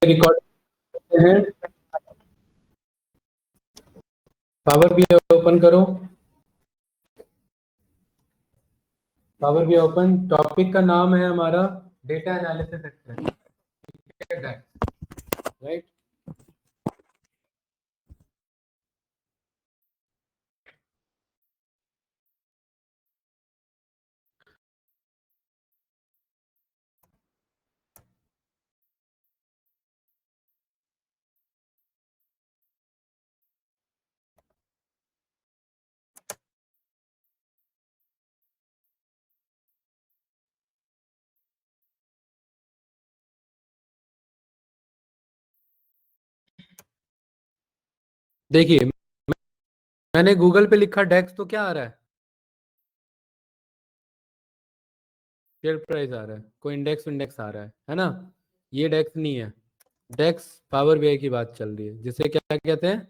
Record करते हैं। Power भी ओपन करो, पावर भी ओपन। टॉपिक का नाम है हमारा डेटा एनालिसिस एक्सप्रेशन, राइट। देखिए, मैंने गूगल पे लिखा डेक्स तो क्या आ रहा है? शेयर प्राइस आ रहा है, कोई इंडेक्स इंडेक्स आ रहा है ना? ये डेक्स नहीं है। डेक्स पावर बीआई की बात चल रही है, जिसे क्या कहते हैं?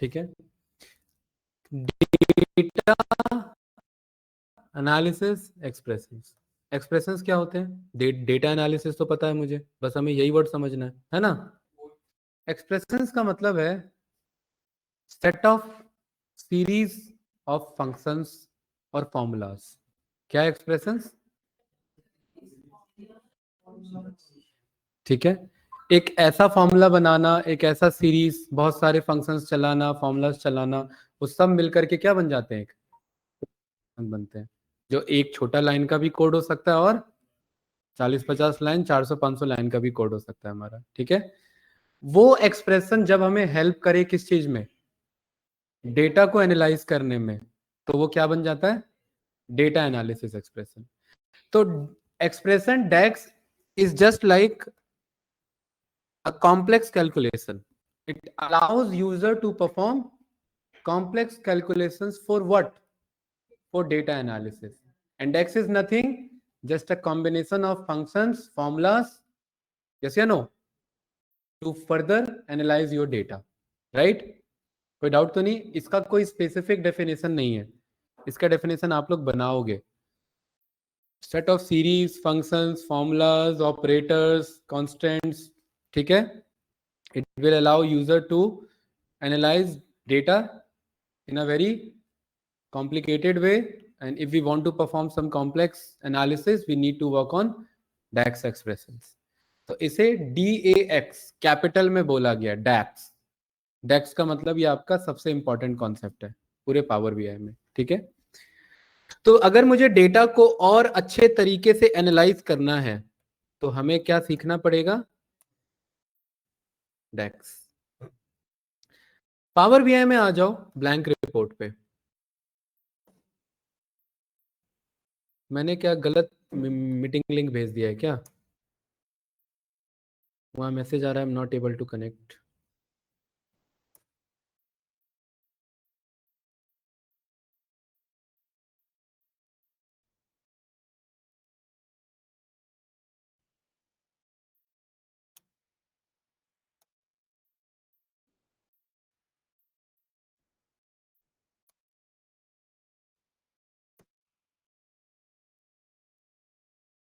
ठीक है, डेटा एनालिसिस एक्सप्रेशंस। एक्सप्रेशंस क्या होते हैं? डेटा एनालिसिस तो पता है मुझे, बस हमें यही वर्ड समझना है ना? एक्सप्रेशंस का मतलब है set of series of functions और फॉर्मूलाज। क्या एक्सप्रेशंस? ठीक है, एक ऐसा फॉर्मूला बनाना, एक ऐसा सीरीज, बहुत सारे फंक्शंस चलाना, फॉर्मूलाज चलाना, वो सब मिलकर के क्या बन जाते हैं? एक बनते हैं, जो एक छोटा लाइन का भी कोड हो सकता है और 40-50 लाइन, 400-500 लाइन का भी कोड हो सकता है हमारा। ठीक है, वो एक्सप्रेशन जब हमें हेल्प करे किस चीज में? डेटा को एनालाइज करने में, तो वो क्या बन जाता है? Data analysis expression. तो expression DAX is just like a complex calculation. It allows user to perform complex calculations for what? For data analysis. And DEX is nothing, just a combination of functions, formulas, yes or no, to further analyze your data, right? कोई doubt तो नहीं? इसका कोई specific definition नहीं है, इसका definition आप लोग बनाओगे। Set of series, functions, formulas, operators, constants. ठीक है, it will allow user to analyze data in a very complicated way, and if we want to perform some complex analysis we need to work on DAX expressions. तो इसे DAX capital में बोला गया, DAX। DAX का मतलब ये आपका सबसे इंपॉर्टेंट कॉन्सेप्ट है पूरे पावर बीआई में। ठीक है, तो अगर मुझे डेटा को और अच्छे तरीके से एनालाइज करना है तो हमें क्या सीखना पड़ेगा? DAX। पावर बीआई में आ जाओ, ब्लैंक रिपोर्ट पे। मैंने क्या गलत मीटिंग लिंक भेज दिया है क्या? वहां मैसेज आ रहा है, I am not able to connect.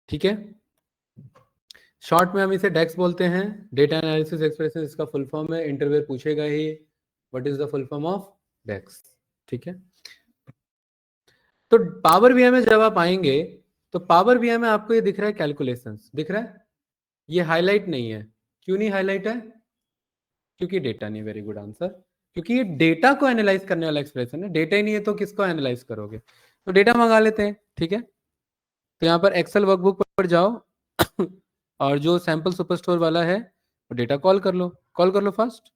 ठीक है, शॉर्ट में हम इसे डेक्स बोलते हैं, डेटा एनालिसिस एक्सप्रेशन इसका फुल फॉर्म है। इंटरव्यू पूछेगा ही, what is the full form of DAX? ठीक है, तो पावर बीआई में जब आप आएंगे तो पावर बीआई में आपको ये दिख रहा है, कैलकुलेशंस दिख रहा है, ये हाईलाइट नहीं है। क्यों नहीं हाईलाइट है? क्योंकि डेटा नहीं। Very good answer. क्योंकि ये डेटा को एनालाइज करने वाला एक्सप्रेशन है, डेटा ही नहीं है तो किसको एनालाइज करोगे? तो डेटा मंगा लेते हैं। ठीक है, तो यहाँ पर एक्सेल वर्कबुक पर जाओ और जो सैंपल सुपरस्टोर वाला है वो डेटा कॉल कर लो, कॉल कर लो फास्ट।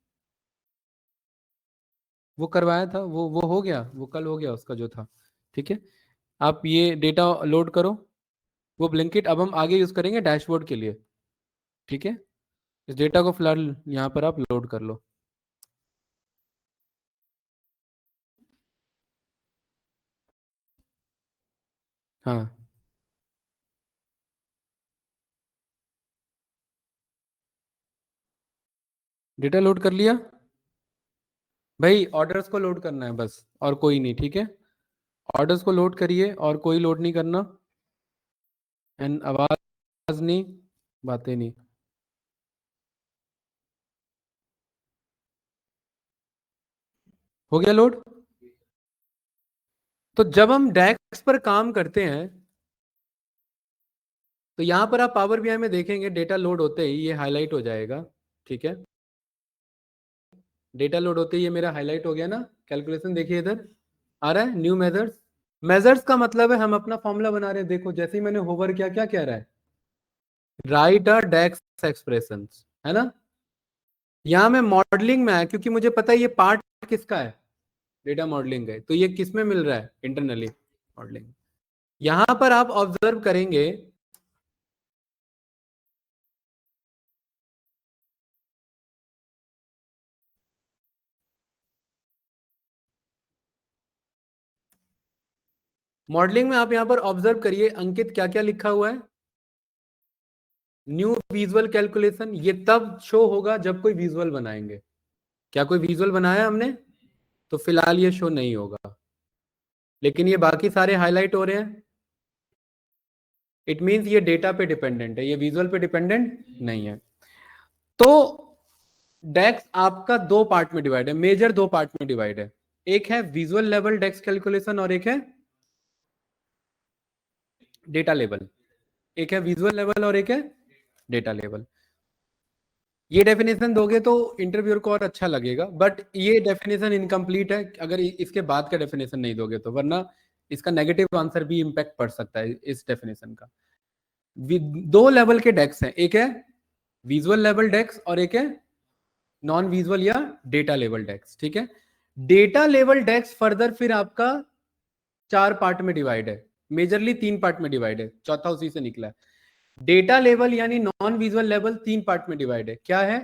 वो करवाया था, वो हो गया, वो कल हो गया उसका जो था। ठीक है, आप ये डेटा लोड करो, वो ब्लिंकिट अब हम आगे यूज करेंगे डैशबोर्ड के लिए। ठीक है, इस डेटा को फिलहाल यहाँ पर आप लोड कर लो। हाँ, डेटा लोड कर लिया भाई, ऑर्डर्स को लोड करना है बस, और कोई नहीं। ठीक है, ऑर्डर्स को लोड करिए और कोई लोड नहीं करना। एंड आवाज नहीं, बातें नहीं। हो गया लोड। तो जब हम डेक्स पर काम करते हैं तो यहां पर आप पावर बीआई में देखेंगे डेटा लोड होते ही ये हाईलाइट हो जाएगा। ठीक है, डेटा लोड होते ही ये मेरा हाईलाइट हो गया ना। कैलकुलेशन देखिए इधर आ रहा है, न्यू मेजर्स। मेजर्स का मतलब है हम अपना फॉर्मूला बना रहे हैं। देखो जैसे ही मैंने होवर किया, क्या कह रहा है, राइट अ डेक्स एक्सप्रेशन, है ना। यहां मैं मॉडलिंग में आया क्योंकि मुझे पता है ये पार्ट किसका है, डेटा मॉडलिंग है। तो ये किस में मिल रहा है, इंटरनली मॉडलिंग। यहां पर आप ऑब्जर्व करेंगे मॉडलिंग में, आप यहां पर ऑब्जर्व करिए अंकित क्या क्या लिखा हुआ है। न्यू विजुअल कैलकुलेशन, ये तब शो होगा जब कोई विजुअल बनाएंगे। क्या कोई विजुअल बनाया हमने, तो फिलहाल ये शो नहीं होगा, लेकिन ये बाकी सारे हाईलाइट हो रहे हैं। इट मींस ये डेटा पे डिपेंडेंट है, ये विजुअल पे डिपेंडेंट नहीं है। तो डेक्स आपका दो पार्ट में डिवाइड है, मेजर दो पार्ट में डिवाइड है। एक है विजुअल लेवल डेक्स कैलकुलेशन और एक है डेटा लेवल। एक है विजुअल लेवल और एक है डेटा लेवल। ये डेफिनेशन दोगे तो इंटरव्यूअर को और अच्छा लगेगा, बट ये डेफिनेशन इनकम्प्लीट है अगर इसके बाद का डेफिनेशन नहीं दोगे तो, वरना इसका नेगेटिव आंसर भी इंपैक्ट पड़ सकता है इस डेफिनेशन का। दो लेवल के डेक्स हैं, एक है विजुअल लेवल डेक्स और एक है नॉन विजुअल या डेटा लेवल डेक्स। ठीक है, डेटा लेवल डेक्स फर्दर फिर आपका चार पार्ट में डिवाइड है, मेजरली तीन पार्ट में डिवाइड है, चौथा उसी से निकला है। डेटा लेवल यानी नॉन विजुअल लेवल तीन पार्ट में डिवाइड है। क्या है,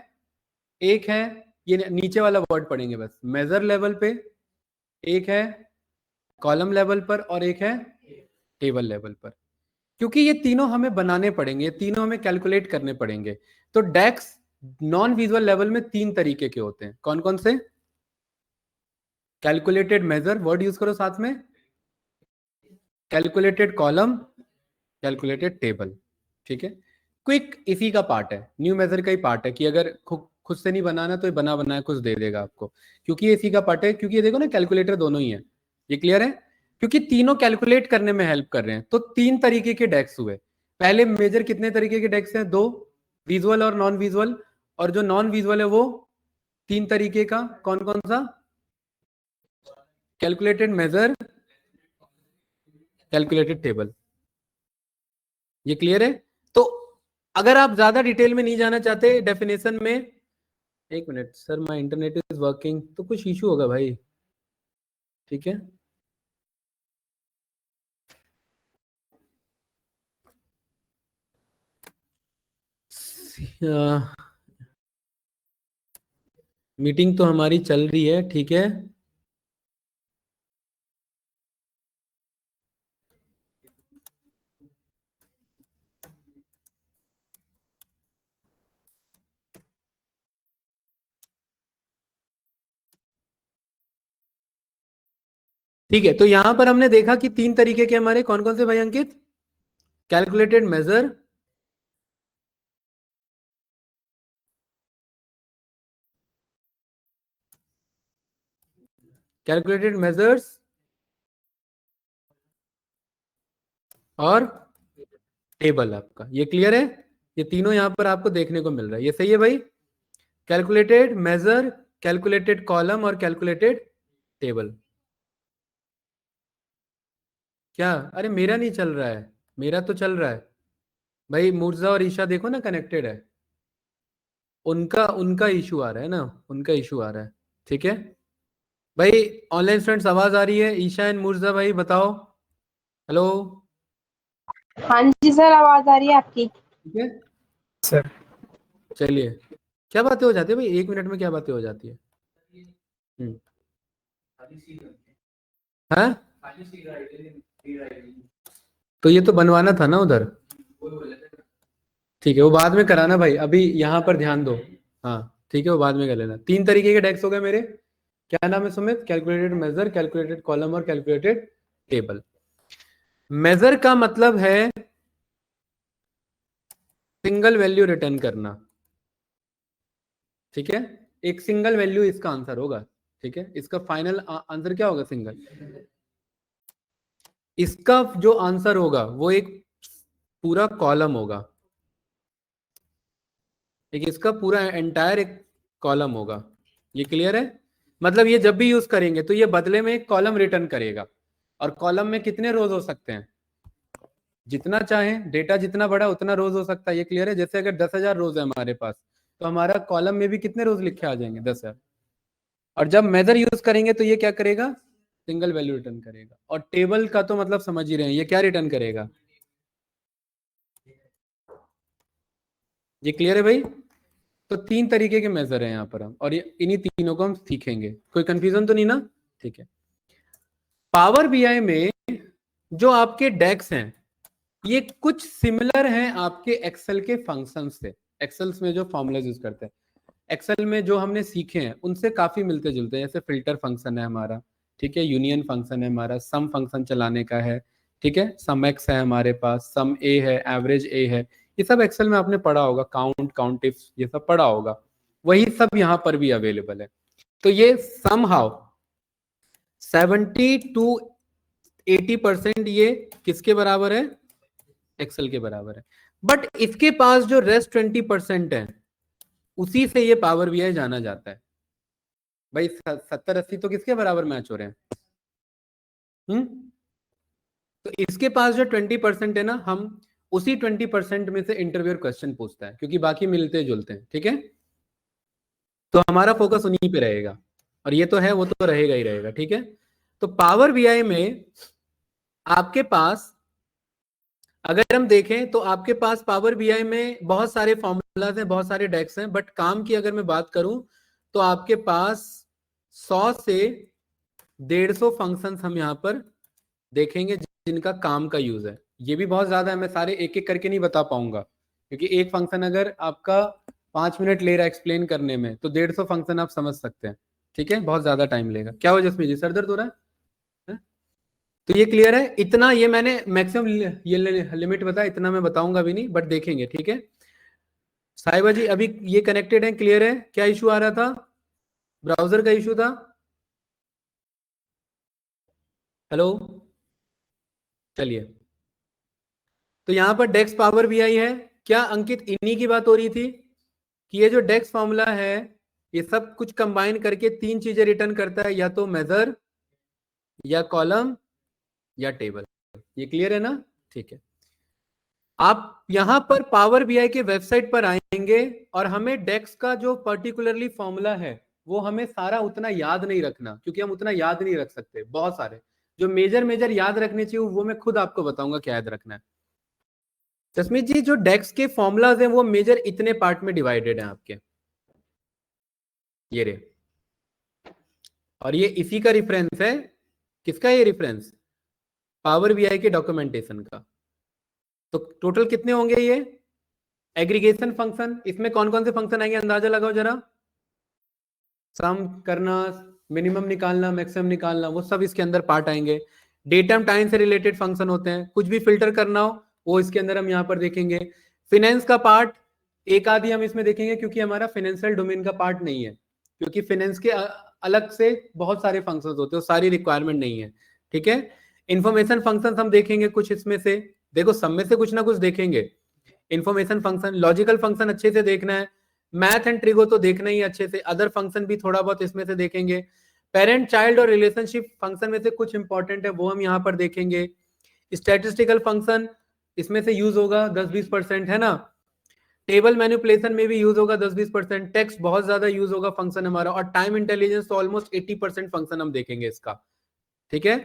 एक है, ये नीचे वाला वर्ड पढ़ेंगे बस, मेजर लेवल पे, एक है कॉलम लेवल पर और एक है टेबल लेवल पर। क्योंकि ये तीनों हमें बनाने पड़ेंगे, ये तीनों हमें कैलकुलेट करने पड़ेंगे। तो डेक्स नॉन विजुअल लेवल में तीन तरीके के होते हैं, कौन कौन से, कैलकुलेटेड मेजर, वर्ड यूज करो साथ में, कैलकुलेटेड कॉलम, कैलकुलेटेड टेबल। ठीक है, क्विक इसी का पार्ट है, न्यू मेजर का ही पार्ट है कि अगर खुद से नहीं बनाना तो ये बना बनाया कुछ दे देगा आपको, क्योंकि ये इसी का पार्ट है। क्योंकि ये देखो ना कैलकुलेटर दोनों ही है, ये क्लियर है, क्योंकि तीनों कैलकुलेट करने में हेल्प कर रहे हैं। तो तीन तरीके के डेक्स हुए। पहले मेजर कितने तरीके के डेक्स हैं, दो, विजुअल और नॉन विजुअल। और जो नॉन विजुअल है वो तीन तरीके का, कौन कौन सा, कैलकुलेटेड मेजर, कैलकुलेटेड टेबल। ये क्लियर है। तो अगर आप ज्यादा डिटेल में नहीं जाना चाहते डेफिनेशन में, एक minute sir, my internet is working, तो कुछ इशू होगा भाई। ठीक है, मीटिंग तो हमारी चल रही है। ठीक है, ठीक है। तो यहां पर हमने देखा कि तीन तरीके के हमारे कौन कौन से भाई अंकित, कैलकुलेटेड मेजर, कैलकुलेटेड मेजर्स और टेबल आपका। ये क्लियर है, ये तीनों यहां पर आपको देखने को मिल रहा है, ये सही है भाई। कैलकुलेटेड मेजर, कैलकुलेटेड कॉलम और कैलकुलेटेड टेबल। क्या, अरे मेरा नहीं चल रहा है, मेरा तो चल रहा है भाई। मुर्जा और ईशा देखो ना कनेक्टेड है, उनका उनका इशू आ रहा है ना, उनका इशू आ रहा है। ठीक है भाई, ऑनलाइन स्टूडेंट्स आवाज आ रही है, ईशा एंड मुर्जा भाई बताओ, हेलो। हाँ जी सर, आवाज आ रही है आपकी। ठीक है, सर। चलिए। क्या बातें हो जाती है भाई, एक मिनट में क्या बातें हो जाती है। हम्म, हाँ, तो ये तो बनवाना था ना उधर। ठीक है, वो बाद में कराना भाई, अभी यहाँ पर ध्यान दो। हाँ ठीक है, वो बाद में कर लेना। तीन तरीके के डेक्स हो गए मेरे, क्या नाम है Sumit, calculated measure, calculated column और कैलकुलेटेड टेबल। मेजर का मतलब है सिंगल वैल्यू रिटर्न करना। ठीक है, एक सिंगल वैल्यू इसका आंसर होगा। ठीक है, इसका फाइनल आंसर क्या होगा? सिंगल। इसका जो आंसर होगा वो एक पूरा कॉलम होगा, एक इसका पूरा एंटायर एक कॉलम होगा। ये क्लियर है? मतलब ये जब भी यूज करेंगे तो ये बदले में एक कॉलम रिटर्न करेगा, और कॉलम में कितने रोज हो सकते हैं? जितना चाहें, डेटा जितना बड़ा उतना रोज हो सकता है। ये क्लियर है? जैसे अगर 10,000 रोज है हमारे पास, तो हमारा कॉलम में भी कितने रोज लिखे आ जाएंगे? 10,000। और जब मेजर यूज करेंगे तो ये क्या करेगा? सिंगल वैल्यू रिटर्न करेगा। और टेबल का तो मतलब समझ ही रहे हैं, ये क्या रिटर्न करेगा? ये क्लियर है भाई? तो 3 तरीके के मेजर है यहाँ पर हम, और ये इन्हीं तीनों को हम सीखेंगे। कोई कंफ्यूजन तो नहीं ना? ठीक है। पावर बीआई में जो आपके डेक्स हैं ये कुछ सिमिलर हैं आपके एक्सेल के फंक्शन से। एक्सेल्स में जो फॉर्मूलाज यूज करते हैं, एक्सेल में जो हमने सीखे हैं उनसे काफी मिलते जुलते हैं। जैसे फिल्टर फंक्शन है हमारा, ठीक है, यूनियन फंक्शन है हमारा, सम फंक्शन चलाने का है, ठीक है, सम एक्स है हमारे पास, सम ए है, एवरेज ए है। ये सब एक्सेल में आपने पढ़ा होगा, काउंट, काउंट इफ, ये सब पढ़ा होगा। वही सब यहाँ पर भी अवेलेबल है। तो ये सम हाउ 70 to 80% ये किसके बराबर है? एक्सेल के बराबर है। बट इसके पास जो रेस्ट 20% है उसी से ये पावर बीआई जाना जाता है। भाई 70-80 तो किसके बराबर मैच हो रहे हैं? तो इसके पास जो 20% है ना, हम उसी 20% में से इंटरव्यू क्वेश्चन पूछता है, क्योंकि बाकी मिलते जुलते हैं। ठीक है, तो हमारा फोकस उन्हीं पे रहेगा, और ये तो है, वो तो रहेगा ही रहेगा। ठीक है, तो पावर बीआई में आपके पास अगर हम देखें तो आपके पास पावर बीआई में बहुत सारे फॉर्मूलाज हैं, बहुत सारे डेक्स हैं, बट काम की अगर मैं बात करूं तो आपके पास 100 से 150 फंक्शंस हम यहां पर देखेंगे जिनका काम का यूज है। ये भी बहुत ज्यादा है, मैं सारे एक एक करके नहीं बता पाऊंगा, क्योंकि एक फंक्शन अगर आपका 5 मिनट ले रहा है एक्सप्लेन करने में तो 150 फंक्शन आप समझ सकते हैं। ठीक है, बहुत ज्यादा टाइम लेगा। क्या हो जसमीत जी, सर दर्द हो रहा है? तो ये क्लियर है? इतना ये मैंने मैक्सिमम ये लिमिट बताया, इतना मैं बताऊंगा भी नहीं, बट देखेंगे। ठीक है, साहिबा जी अभी ये कनेक्टेड है, क्लियर है? क्या इशू आ रहा था? ब्राउजर का इशू था? हेलो, चलिए। तो यहां पर डेक्स पावर भी आई है। क्या अंकित इन्हीं की बात हो रही थी कि ये जो डेक्स फॉर्मूला है ये सब कुछ कंबाइन करके 3 चीजें रिटर्न करता है, या तो मेजर, या कॉलम, या टेबल। ये क्लियर है ना? ठीक है, आप यहां पर पावर बीआई के वेबसाइट पर आएंगे और हमें डेक्स का जो पर्टिकुलरली फॉर्मूला है वो हमें सारा उतना याद नहीं रखना, क्योंकि हम उतना याद नहीं रख सकते। बहुत सारे जो मेजर मेजर याद रखने चाहिए वो मैं खुद आपको बताऊंगा क्या याद रखना है। जसमीत जी, जो डेक्स के फॉर्मूलाज हैं वो मेजर इतने पार्ट में डिवाइडेड हैं आपके, ये रे, और ये इसी का रिफरेंस है। किसका ये रिफरेंस? पावर बीआई के डॉक्यूमेंटेशन का। तो टोटल कितने होंगे ये? एग्रीगेशन फंक्शन, इसमें कौन कौन से फंक्शन आएंगे अंदाजा लगाओ जरा। सम करना, मिनिमम निकालना, मैक्सिमम निकालना, वो सब इसके अंदर पार्ट आएंगे। डेट एंड टाइम से रिलेटेड फंक्शन होते हैं, कुछ भी फिल्टर करना हो वो इसके अंदर हम यहाँ पर देखेंगे। फिनेंस का पार्ट एक आधी हम इसमें देखेंगे, क्योंकि हमारा फाइनेंशियल डोमेन का पार्ट नहीं है, क्योंकि फाइनेंस के अलग से बहुत सारे फंक्शंस होते हैं, सारी रिक्वायरमेंट नहीं है। ठीक है, इंफॉर्मेशन फंक्शन हम देखेंगे कुछ इसमें से, देखो सब में से कुछ ना कुछ देखेंगे। इंफॉर्मेशन फंक्शन, लॉजिकल फंक्शन अच्छे से देखना है, मैथ एंड ट्रिगो तो देखना ही अच्छे से, अदर फंक्शन भी थोड़ा बहुत इसमें से देखेंगे। पेरेंट चाइल्ड और रिलेशनशिप फंक्शन में से कुछ इंपॉर्टेंट है वो हम यहाँ पर देखेंगे। स्टैटिस्टिकल फंक्शन इसमें से यूज होगा 10-20%, है ना। टेबल मैनिपुलेशन में भी यूज होगा 10-20%। टेक्स्ट बहुत ज्यादा यूज होगा फंक्शन हमारा, और टाइम इंटेलिजेंस तो ऑलमोस्ट 80% फंक्शन हम देखेंगे इसका। ठीक है,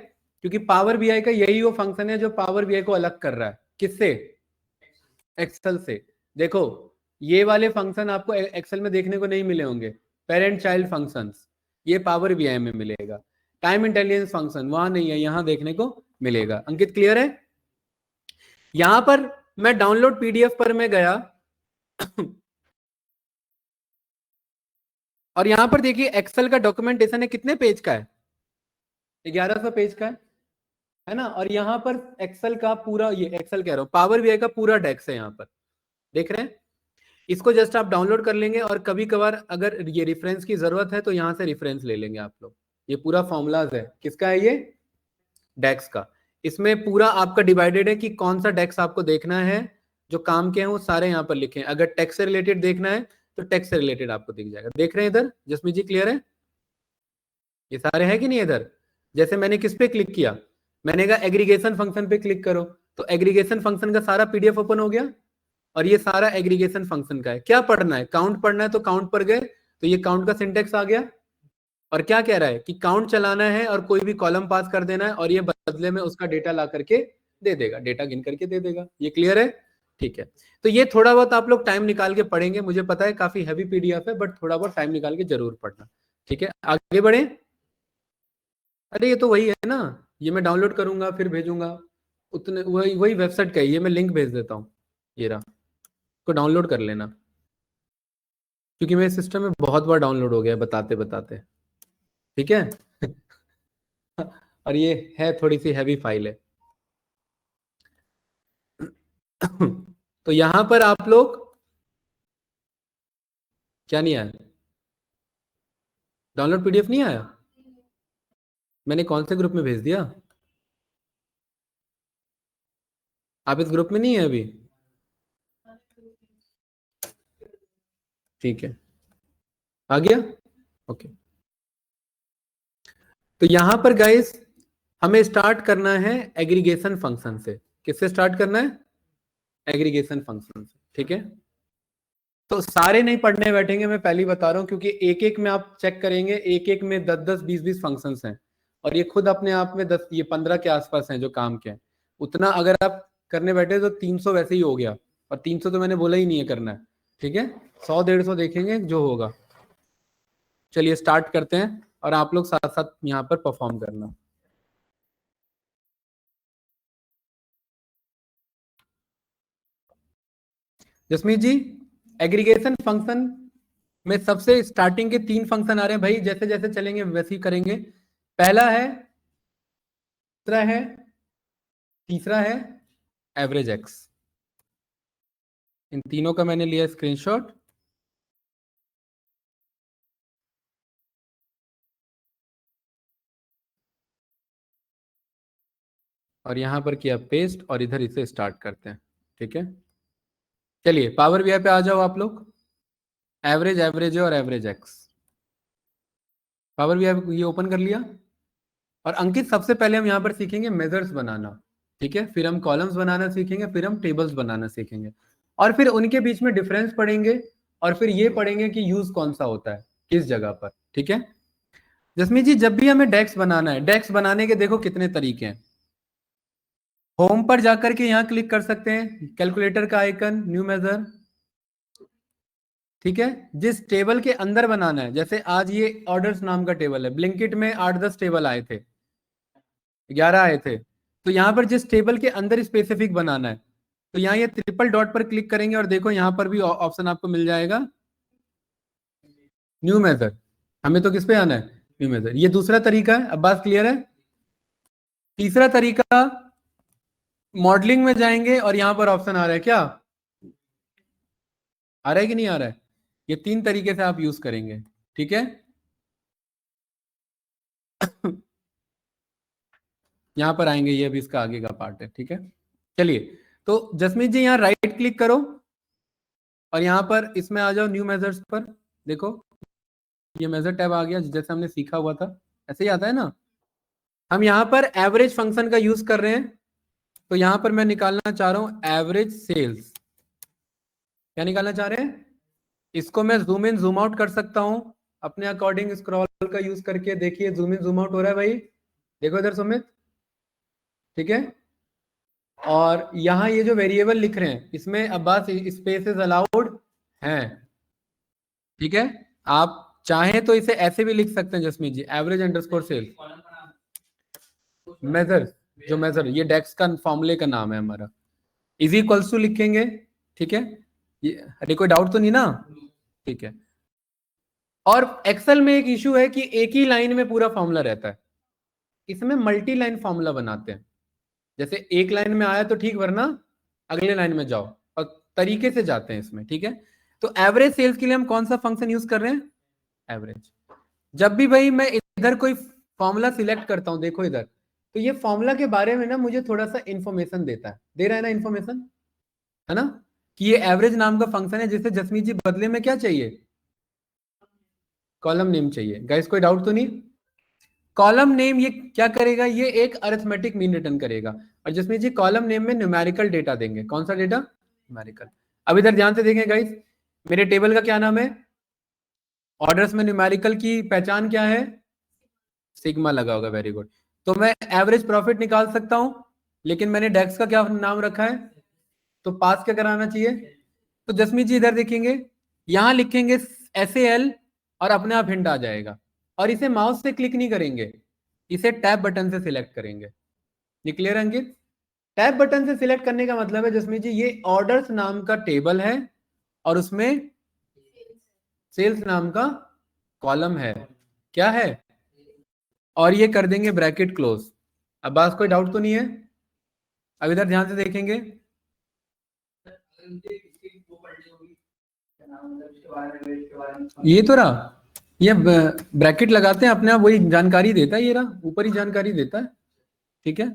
क्योंकि पावर बीआई का यही वो फंक्शन है जो पावर बीआई को अलग कर रहा है। किससे? एक्सेल से। देखो ये वाले फंक्शन आपको एक्सेल में देखने को नहीं मिले होंगे, पेरेंट चाइल्ड फंक्शंस, ये पावर बीआई में मिलेगा। टाइम इंटेलिजेंस फंक्शन वहां नहीं है, यहां देखने को मिलेगा। अंकित क्लियर है? यहां पर मैं डाउनलोड पीडीएफ पर मैं गया और यहां पर देखिए एक्सेल का डॉक्यूमेंटेशन है, कितने पेज का है? 1100 पेज का है ना। और यहां पर एक्सेल का पूरा, ये एक्सेल कह रहा हूं, पावर बीआई का पूरा डेक्स है यहां पर, देख रहे हैं। इसको जस्ट आप डाउनलोड कर लेंगे और कभी कभार अगर ये रेफरेंस की जरूरत है तो यहाँ से रेफरेंस ले लेंगे आप लोग। ये पूरा फॉर्मूलाज है, किसका है ये? डेक्स का। इसमें पूरा आपका डिवाइडेड है कि कौन सा डेक्स आपको देखना है, जो काम के हैं वो सारे यहाँ पर लिखे हैं। अगर टेक्स्ट से रिलेटेड देखना है तो टेक्स्ट से रिलेटेड आपको दिख जाएगा। देख रहे हैं इधर जसमीत जी, क्लियर है? ये सारे हैं कि नहीं इधर? जैसे मैंने किस पे क्लिक किया, मैंने कहा एग्रीगेशन फंक्शन पे क्लिक करो, तो एग्रीगेशन फंक्शन का सारा पीडीएफ ओपन हो गया और ये सारा एग्रीगेशन फंक्शन का है। क्या पढ़ना है? काउंट पढ़ना है तो काउंट पर गए तो ये काउंट का सिंटेक्स आ गया। और क्या कह रहा है कि काउंट चलाना है और कोई भी कॉलम पास कर देना है और ये बदले में उसका डेटा ला करके दे देगा, डेटा गिन करके दे देगा। ये क्लियर है? ठीक है, तो ये थोड़ा बहुत आप लोग टाइम निकाल के पढ़ेंगे। मुझे पता है काफी हैवी पीडीएफ है, बट थोड़ा बहुत टाइम निकाल के जरूर पढ़ना। ठीक है, आगे बढ़े। अरे ये तो वही है ना, ये मैं डाउनलोड करूंगा फिर भेजूंगा, उतने वही वही वेबसाइट का है। ये मैं लिंक भेज देता हूँ, ये रहा, को डाउनलोड कर लेना, क्योंकि मेरे सिस्टम में बहुत बार डाउनलोड हो गया बताते बताते। ठीक है और ये है थोड़ी सी हैवी फाइल है तो यहां पर आप लोग, क्या नहीं आया? डाउनलोड पीडीएफ नहीं आया? मैंने कौन से ग्रुप में भेज दिया? आप इस ग्रुप में नहीं है अभी? ठीक है, आ गया? ओके। तो यहां पर गाइस हमें स्टार्ट करना है एग्रीगेशन फंक्शन से। किससे स्टार्ट करना है? एग्रीगेशन फंक्शन से। ठीक है, तो सारे नहीं पढ़ने बैठेंगे, मैं पहले ही बता रहा हूं, क्योंकि एक एक में आप चेक करेंगे, एक एक में 10-10 20-20 फंक्शंस हैं और ये खुद अपने आप में 10 ये 15 के आसपास हैं जो काम के हैं। उतना अगर आप करने बैठे तो 300 वैसे ही हो गया, और 300 तो मैंने बोला ही नहीं है करना है। ठीक है, 100-150 देखेंगे जो होगा। चलिए स्टार्ट करते हैं और आप लोग साथ साथ यहाँ पर परफॉर्म करना। जसमीत जी, एग्रीगेशन फंक्शन में सबसे स्टार्टिंग के 3 फंक्शन आ रहे हैं भाई, जैसे जैसे चलेंगे वैसे ही करेंगे। पहला है, दूसरा है, तीसरा है एवरेज एक्स। इन तीनों का मैंने लिया स्क्रीनशॉट। और यहां पर किया पेस्ट और इधर इसे स्टार्ट करते हैं। ठीक है, चलिए पावर बीआई पे आ जाओ आप लोग। एवरेज एवरेज है और एवरेज एक्स, पावर बीआई ये ओपन कर लिया। और अंकित सबसे पहले हम यहाँ पर सीखेंगे मेजर्स बनाना। ठीक है, फिर हम कॉलम्स बनाना सीखेंगे, फिर हम टेबल्स बनाना सीखेंगे, और फिर उनके बीच में डिफरेंस पढ़ेंगे, और फिर ये पढ़ेंगे कि यूज कौन सा होता है किस जगह पर। ठीक है, जसमीत जी, जब भी हमें डेक्स बनाना है, डेक्स बनाने के देखो कितने तरीके हैं। होम पर जाकर के यहाँ क्लिक कर सकते हैं, कैलकुलेटर का आइकन, न्यू मेजर। ठीक है, जिस टेबल के अंदर बनाना है, जैसे आज ये ऑर्डर्स नाम का टेबल है, ब्लिंकिट में 8-10 टेबल आए थे, 11 आए थे, तो यहाँ पर जिस टेबल के अंदर स्पेसिफिक बनाना है, तो यहाँ ये ट्रिपल डॉट पर क्लिक करेंगे और देखो यहाँ पर भी ऑप्शन आपको मिल जाएगा न्यू मेजर। हमें तो किस पे आना है? New measure. ये दूसरा तरीका है, अब बात क्लियर है? तीसरा तरीका, मॉडलिंग में जाएंगे और यहाँ पर ऑप्शन आ रहा है, क्या आ रहा है कि नहीं आ रहा है? ये 3 तरीके से आप यूज करेंगे। ठीक है यहाँ पर आएंगे, ये भी इसका आगे का पार्ट है। ठीक है, चलिए, तो जसमीत जी यहाँ राइट क्लिक करो और यहाँ पर इसमें आ जाओ न्यू मेजर्स पर। देखो ये मेजर टैब आ गया, जैसे हमने सीखा हुआ था ऐसे ही आता है ना। हम यहाँ पर एवरेज फंक्शन का यूज कर रहे हैं, तो यहाँ पर मैं निकालना चाह रहा हूं एवरेज सेल्स। क्या निकालना चाह रहे हैं? इसको मैं जूम इन जूम आउट कर सकता हूं अपने अकॉर्डिंग, स्क्रॉल का यूज करके। देखिए जूम इन जूम आउट हो रहा है भाई, देखो इधर सुमित। ठीक है, और यहाँ ये जो वेरिएबल लिख रहे हैं इसमें अब्बास स्पेसेस अलाउड हैं। ठीक है, आप चाहें तो इसे ऐसे भी लिख सकते हैं जसमीत जी, एवरेज अंडरस्कोर सेल मेजर। जो मेजर, ये डेक्स का फॉर्मूले का नाम है हमारा, इज इक्वल्स टू लिखेंगे। ठीक है, ये अरे कोई डाउट तो नहीं ना? ठीक है, और एक्सेल में एक इशू है कि एक ही लाइन में पूरा फॉर्मूला रहता है, इसमें मल्टी लाइन फॉर्मूला बनाते हैं। जैसे एक लाइन में आया तो ठीक, वरना अगले लाइन में जाओ, और तरीके से जाते हैं इसमें। ठीक है, तो एवरेज सेल्स के लिए हम कौन सा फंक्शन यूज कर रहे हैं? एवरेज। जब भी भाई मैं इधर कोई फॉर्मूला सिलेक्ट करता हूं, देखो इधर, तो ये फॉर्मूला के बारे में ना मुझे थोड़ा सा इंफॉर्मेशन देता है, दे रहा है ना इंफॉर्मेशन, है ना, कि ये एवरेज नाम का फंक्शन है, जिससे जसमीत जी बदले में क्या चाहिए? कॉलम नेम चाहिए। गाइस कोई डाउट तो नहीं? कॉलम नेम ये क्या करेगा? ये एक अरिथमेटिक मीन रिटर्न करेगा, और जिसमें जी कॉलम नेम में न्यूमेरिकल डेटा देंगे। कौन सा डेटा? न्यूमेरिकल। अब इधर ध्यान से देखें गाइस, मेरे टेबल का क्या नाम है? ऑर्डर्स में न्यूमेरिकल की पहचान क्या है? सिग्मा लगा होगा, वेरी गुड। तो मैं एवरेज प्रॉफिट निकाल सकता हूं, लेकिन मैंने डेक्स का क्या नाम रखा है? तो पास क्या कराना चाहिए? तो जसमीत जी इधर देखेंगे, यहां लिखेंगे SAL और अपने आप हिंट आ जाएगा, और इसे माउस से क्लिक नहीं करेंगे, इसे टैब बटन से सिलेक्ट करेंगे। ये क्लियर है अंकित? टैब बटन से सिलेक्ट करने का मतलब है जसमीत जी, ये ऑर्डर्स नाम का टेबल है और उसमें सेल्स नाम का कॉलम है। क्या है? और ये कर देंगे ब्रैकेट क्लोज। अब बात कोई डाउट तो नहीं है? अब इधर ध्यान से देखेंगे, ये तो रहा, ये ब्रैकेट लगाते हैं अपने आप वही जानकारी देता है, ये रहा ऊपर ही जानकारी देता है। ठीक है,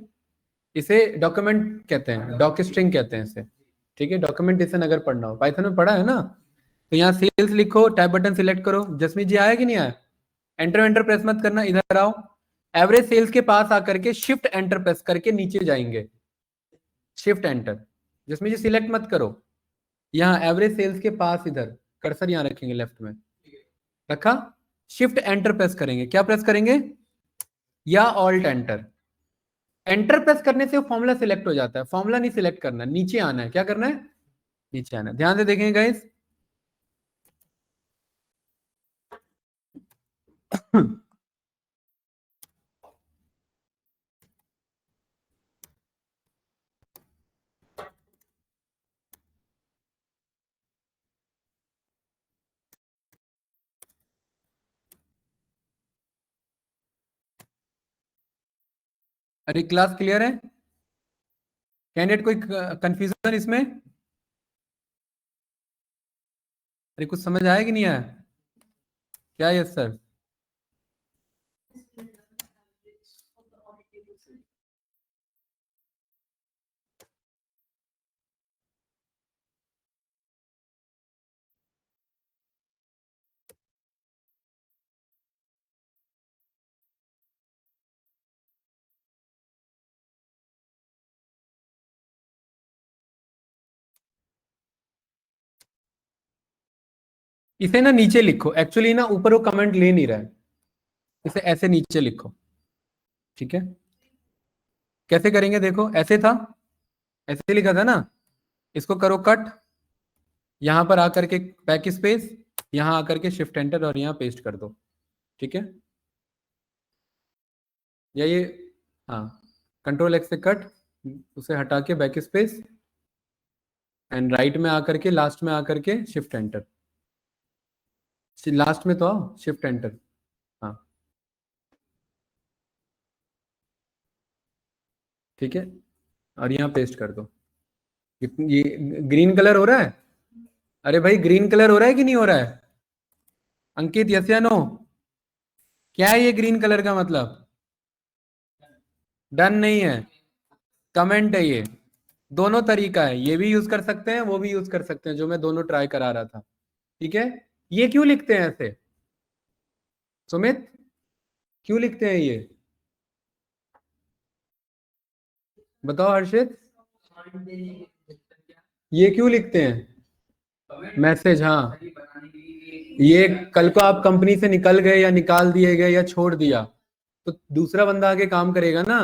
इसे डॉक्यूमेंट कहते हैं, डॉक स्ट्रिंग कहते हैं इसे। ठीक है, डॉक्यूमेंटेशन अगर पढ़ना हो, पाइथन में पढ़ा है ना, तो यहाँ सेल्स लिखो, टैब बटन सिलेक्ट करो। जसमीत जी आया कि नहीं आया? एंटर एंटर प्रेस मत करना, इधर आओ, एवरेज सेल्स के पास आकर के शिफ्ट एंटर प्रेस करके नीचे जाएंगे, शिफ्ट एंटर। जसमीत जी सिलेक्ट मत करो, यहाँ एवरेज सेल्स के पास इधर कर्सर यहाँ रखेंगे, लेफ्ट में रखा, शिफ्ट एंटर प्रेस करेंगे। क्या प्रेस करेंगे? या ऑल्ट एंटर। एंटर प्रेस करने से फॉर्मूला सिलेक्ट हो जाता है, फॉर्मूला नहीं सिलेक्ट करना, नीचे आना है। क्या करना है? नीचे आना है। ध्यान से देखेंगे गाइस, अरे क्लास क्लियर है? कैंडिडेट कोई कंफ्यूजन इसमें? अरे कुछ समझ आया कि नहीं आया? क्या? Yes sir. इसे ना नीचे लिखो, एक्चुअली ना ऊपर वो कमेंट ले नहीं रहा है, इसे ऐसे नीचे लिखो। ठीक है, कैसे करेंगे? देखो ऐसे था, ऐसे लिखा था ना, इसको करो कट, यहां पर आकर के बैक स्पेस, यहां आकर के शिफ्ट एंटर और यहां पेस्ट कर दो। ठीक है, या ये, हाँ, कंट्रोल एक्स से कट, उसे हटा के बैक स्पेस, एंड राइट में आकर के लास्ट में आकर के शिफ्ट एंटर, लास्ट में तो आओ शिफ्ट एंटर। हाँ ठीक है, और यहाँ पेस्ट कर दो। ये ग्रीन कलर हो रहा है? अरे भाई ग्रीन कलर हो रहा है कि नहीं हो रहा है? अंकित यस या नो? क्या है ये ग्रीन कलर का मतलब? डन नहीं है, कमेंट है ये। दोनों तरीका है, ये भी यूज कर सकते हैं, वो भी यूज कर सकते हैं, जो मैं दोनों ट्राई करा रहा था। ठीक है, ये क्यों लिखते हैं ऐसे सुमित? क्यों लिखते हैं ये? बताओ हर्षित, ये क्यों लिखते हैं मैसेज? हाँ, ये कल को आप कंपनी से निकल गए या निकाल दिए गए या छोड़ दिया, तो दूसरा बंदा आगे काम करेगा ना,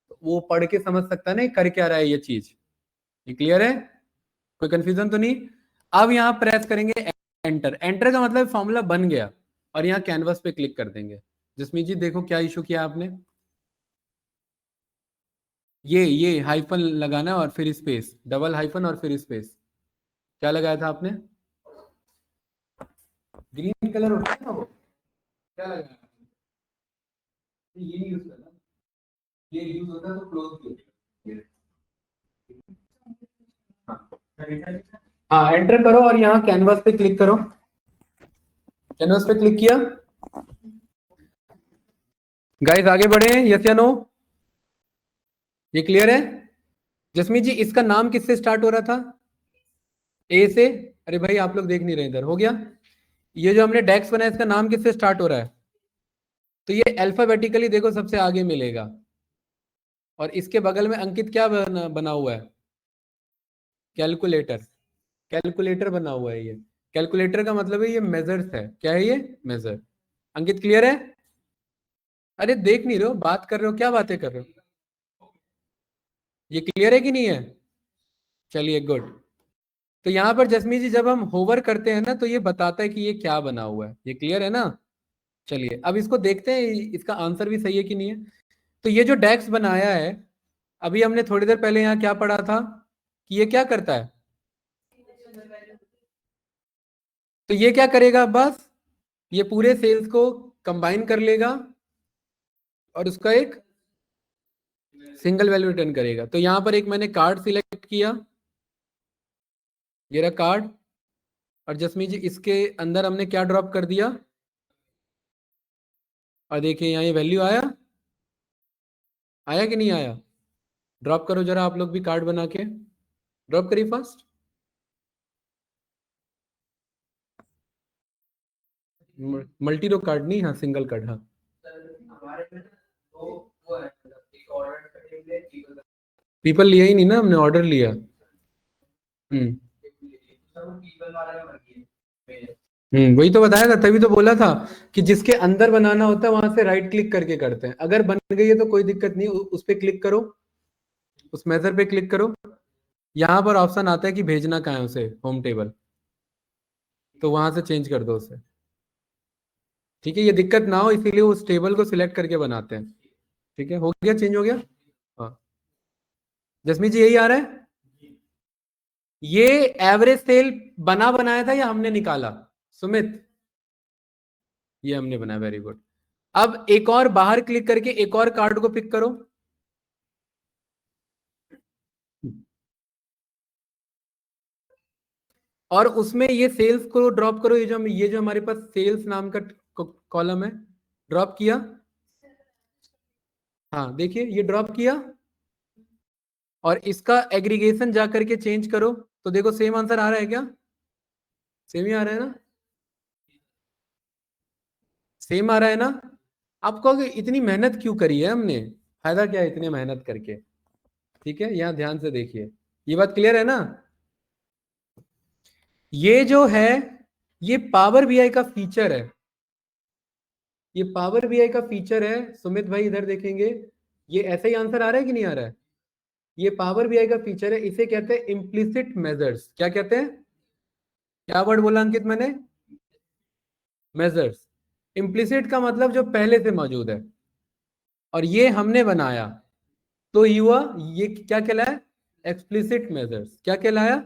तो वो पढ़ के समझ सकता है ना ये कर क्या रहा है ये चीज। ये क्लियर है? कोई कंफ्यूजन तो नहीं? अब यहाँ प्रेस करेंगे एंटर, एंटर का मतलब फॉर्मूला बन गया, और यहाँ कैनवस पे क्लिक कर देंगे। जसमीत जी देखो क्या इशू किया आपने, ये हाइफन लगाना है और फिर स्पेस, डबल हाइफन और फिर स्पेस। क्या लगाया था आपने? ग्रीन कलर होता है ना वो, क्या लगाया? ये नहीं यूज करना, ये यूज होता है तो क्लोज किया। हाँ हाँ एंटर करो और यहाँ कैनवास पे क्लिक करो। कैनवास पे क्लिक किया। गाइस आगे बढ़े, यस या नो? ये क्लियर है? जसमीत जी इसका नाम किससे स्टार्ट हो रहा था? ए से। अरे भाई आप लोग देख नहीं रहे, इधर हो गया। ये जो हमने डेक्स बनाया इसका नाम किससे स्टार्ट हो रहा है? तो ये अल्फाबेटिकली देखो सबसे आगे मिलेगा। और इसके बगल में अंकित क्या बना हुआ है? कैलकुलेटर। कैलकुलेटर बना हुआ है ये। कैलकुलेटर का मतलब है ये मेजर्स है। क्या है ये? मेजर। अंकित क्लियर है? अरे देख नहीं रहे हो, बात कर रहे हो, क्या बातें कर रहे हो? ये क्लियर है कि नहीं है? चलिए गुड। तो यहाँ पर जसमीत जी जब हम होवर करते हैं ना तो ये बताता है कि ये क्या बना हुआ है। ये क्लियर है ना? चलिए अब इसको देखते हैं इसका आंसर भी सही है कि नहीं है। तो ये जो डेक्स बनाया है, अभी हमने थोड़ी देर पहले यहाँ क्या पढ़ा था कि ये क्या करता है? तो ये क्या करेगा? बस ये पूरे सेल्स को कंबाइन कर लेगा और उसका एक सिंगल वैल्यू रिटर्न करेगा। तो यहां पर एक मैंने कार्ड सिलेक्ट किया, ये रहा कार्ड। और जसमीत जी इसके अंदर हमने क्या ड्रॉप कर दिया? और देखिए यहाँ ये वैल्यू आया। आया कि नहीं आया? ड्रॉप करो जरा आप लोग भी कार्ड बना के, ड्रॉप करिए फास्ट। मल्टी रो कार्ड नहीं, हाँ सिंगल कार्ड, हाँ। पीपल लिया ही नहीं ना हमने, ऑर्डर लिया। वही तो बताया था, तभी तो बोला था कि जिसके अंदर बनाना होता है वहां से राइट क्लिक करके करते हैं। अगर बन गई है तो कोई दिक्कत नहीं, उस पर क्लिक करो, उस मेजर पे क्लिक करो। यहाँ पर ऑप्शन आता है कि भेजना कहाँ है उसे, होम टेबल, तो वहां से चेंज कर दो उसे। ठीक है, ये दिक्कत ना हो इसीलिए उस टेबल को सिलेक्ट करके बनाते हैं। ठीक है, हो गया, चेंज हो गया। हाँ जसमीत जी यही आ रहा है। ये एवरेज सेल बना बनाया था या हमने निकाला? सुमित ये हमने बनाया, वेरी गुड। अब एक और बाहर क्लिक करके एक और कार्ड को पिक करो। और उसमें ये सेल्स को ड्रॉप करो। ये जो हमारे पास सेल्स नाम का कॉलम है, ड्रॉप किया। हाँ देखिए ये ड्रॉप किया और इसका एग्रीगेशन जा करके चेंज करो तो देखो सेम आंसर आ रहा है क्या? सेम ही आ रहा है ना? सेम आ रहा है ना? आप कहोगे इतनी मेहनत क्यों करी है हमने, फायदा क्या है इतनी मेहनत करके? ठीक है, यहां ध्यान से देखिए, ये बात क्लियर है ना? ये जो है ये पावर बीआई का फीचर है। ये पावर बीआई का फीचर है। सुमित भाई इधर देखेंगे, ये ऐसा ही आंसर आ रहा है कि नहीं आ रहा है? ये पावर बीआई का फीचर है, इसे कहते हैं इम्प्लिसिट मेजर्स। क्या कहते हैं? क्या वर्ड बोला अंकित मैंने? मेजर्स। इम्प्लिसिट का मतलब जो पहले से मौजूद है, और ये हमने बनाया तो हुआ ये क्या कहलाया? Explicit measures. क्या कहलाया?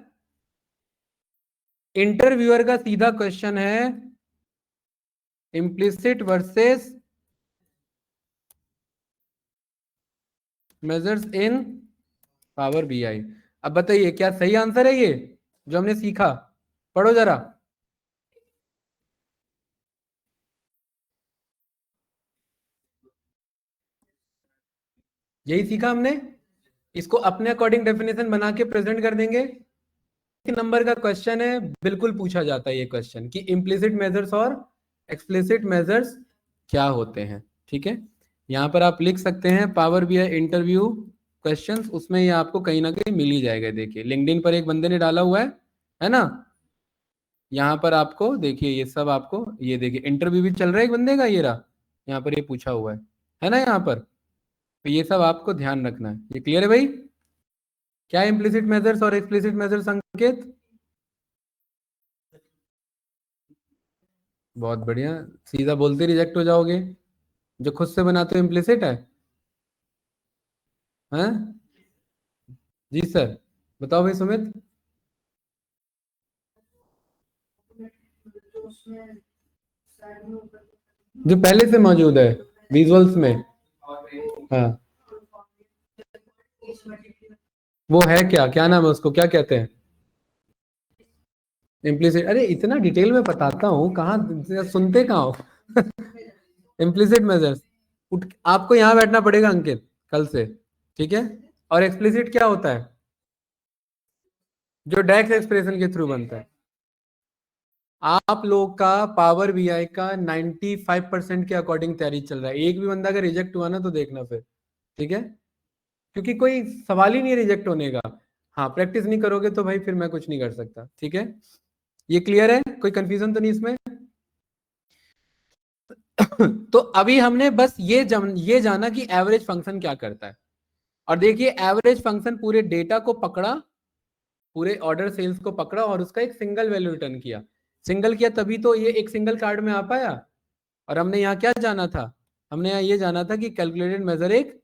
इंटरव्यूअर का सीधा क्वेश्चन है implicit versus measures in power BI. अब बताइए क्या सही आंसर है ये जो हमने सीखा? पढ़ो जरा। यही सीखा हमने। इसको अपने अकॉर्डिंग डेफिनेशन बना के प्रेजेंट कर देंगे। नंबर का क्वेश्चन है, बिल्कुल पूछा जाता है ये क्वेश्चन कि इम्प्लिसिट मेजर्स और एक्सप्लिसिट मेजर्स क्या होते हैं। ठीक है, यहाँ पर आप लिख सकते हैं पावर बीआई इंटरव्यू क्वेश्चंस, उसमें ये आपको कहीं ना कहीं मिल ही जाएगा। देखिए लिंक्डइन पर एक बंदे ने डाला हुआ है ना? यहाँ पर आपको देखिए ये सब आपको, ये देखिए इंटरव्यू भी चल रहा है एक बंदे का, ये रहा यहाँ पर ये पूछा हुआ है ना यहाँ पर। तो ये सब आपको ध्यान रखना है। ये क्लियर है भाई? क्या इम्प्लिसिट मेजर्स और एक्सप्लिसिट मेजर्स संकेत? बहुत बढ़िया, सीधा बोलते रिजेक्ट हो जाओगे। जो खुद से बनाते हो इम्प्लिसिट है? हैं? जी सर, बताओ भाई सुमित। जो पहले से मौजूद है विजुअल्स में। हाँ वो है क्या, क्या नाम है उसको, क्या कहते हैं? इम्प्लिसिट, अरे इतना डिटेल में बताता हूँ, कहाँ सुनते कहाँ हो? इम्प्लिसिट मेजर्स, उठ आपको यहाँ बैठना पड़ेगा अंकित कल से, ठीक है? और एक्सप्लिसिट क्या होता है? जो डेक्स एक्सप्रेशन के थ्रू बनता है। आप लोग का पावर बीआई का 95% के अकॉर्डिंग तैयारी चल रहा है। एक भी बंदा अगर रिजेक्ट हुआ ना तो देखना फिर, ठीक है? क्योंकि कोई सवाल ही नहीं रिजेक्ट होने का। हाँ, प्रैक्टिस नहीं करोगे तो भाई फिर मैं कुछ नहीं कर सकता, ठीक है? ये क्लियर है? कोई कंफ्यूजन तो नहीं इसमें? तो अभी हमने बस ये जाना कि एवरेज फंक्शन क्या करता है। और देखिए एवरेज फंक्शन पूरे डेटा को पकड़ा, पूरे ऑर्डर सेल्स को पकड़ा और उसका एक सिंगल वैल्यू रिटर्न किया। सिंगल किया तभी तो ये एक सिंगल कार्ड में आ पाया। और हमने यहाँ क्या जाना था? हमने यहाँ ये जाना था कि कैलकुलेटेड मेजर एक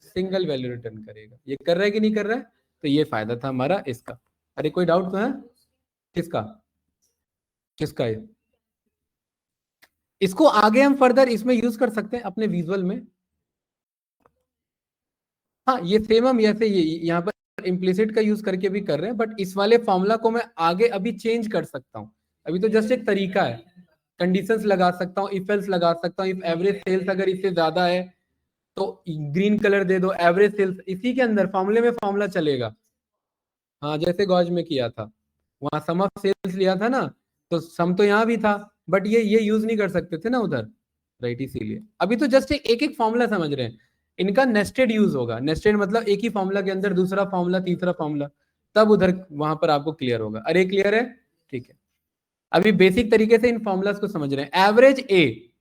सिंगल वैल्यू रिटर्न करेगा। ये कर रहा है कि नहीं कर रहा है? तो ये फायदा था हमारा इसका। अरे कोई डाउट तो है? किसका? किसका? ये इसको आगे हम फर्दर इसमें यूज कर सकते हैं अपने विजुअल में। हाँ, ये सेम हम ऐसे ये यहाँ पर इम्प्लिसिट का यूज करके भी कर रहे हैं, बट इस वाले फॉर्मूला को मैं आगे अभी चेंज कर सकता हूँ। अभी तो जस्ट एक तरीका है। कंडीशंस लगा सकता हूँ, इफ एल्स लगा सकता हूँ। इफ एवरेज सेल्स अगर इससे ज्यादा है तो ग्रीन कलर दे दो, एवरेज सेल्स इसी के अंदर फॉर्मूले में फॉर्मूला चलेगा। हाँ, जैसे गॉज में किया था, वहां सम ऑफ सेल्स लिया था ना, तो सम तो यहाँ भी था, बट ये यूज नहीं कर सकते थे ना उधर, राइट? इसीलिए अभी तो जस्ट एक एक फॉर्मूला समझ रहे हैं। इनका नेस्टेड यूज होगा। नेस्टेड मतलब एक ही फॉर्मूला के अंदर दूसरा फॉर्मूला, तीसरा फॉर्मूला, तब उधर वहां पर आपको क्लियर होगा। अरे क्लियर है? ठीक है। अभी बेसिक तरीके से इन फॉर्मूलाज को समझ रहे हैं। एवरेज ए,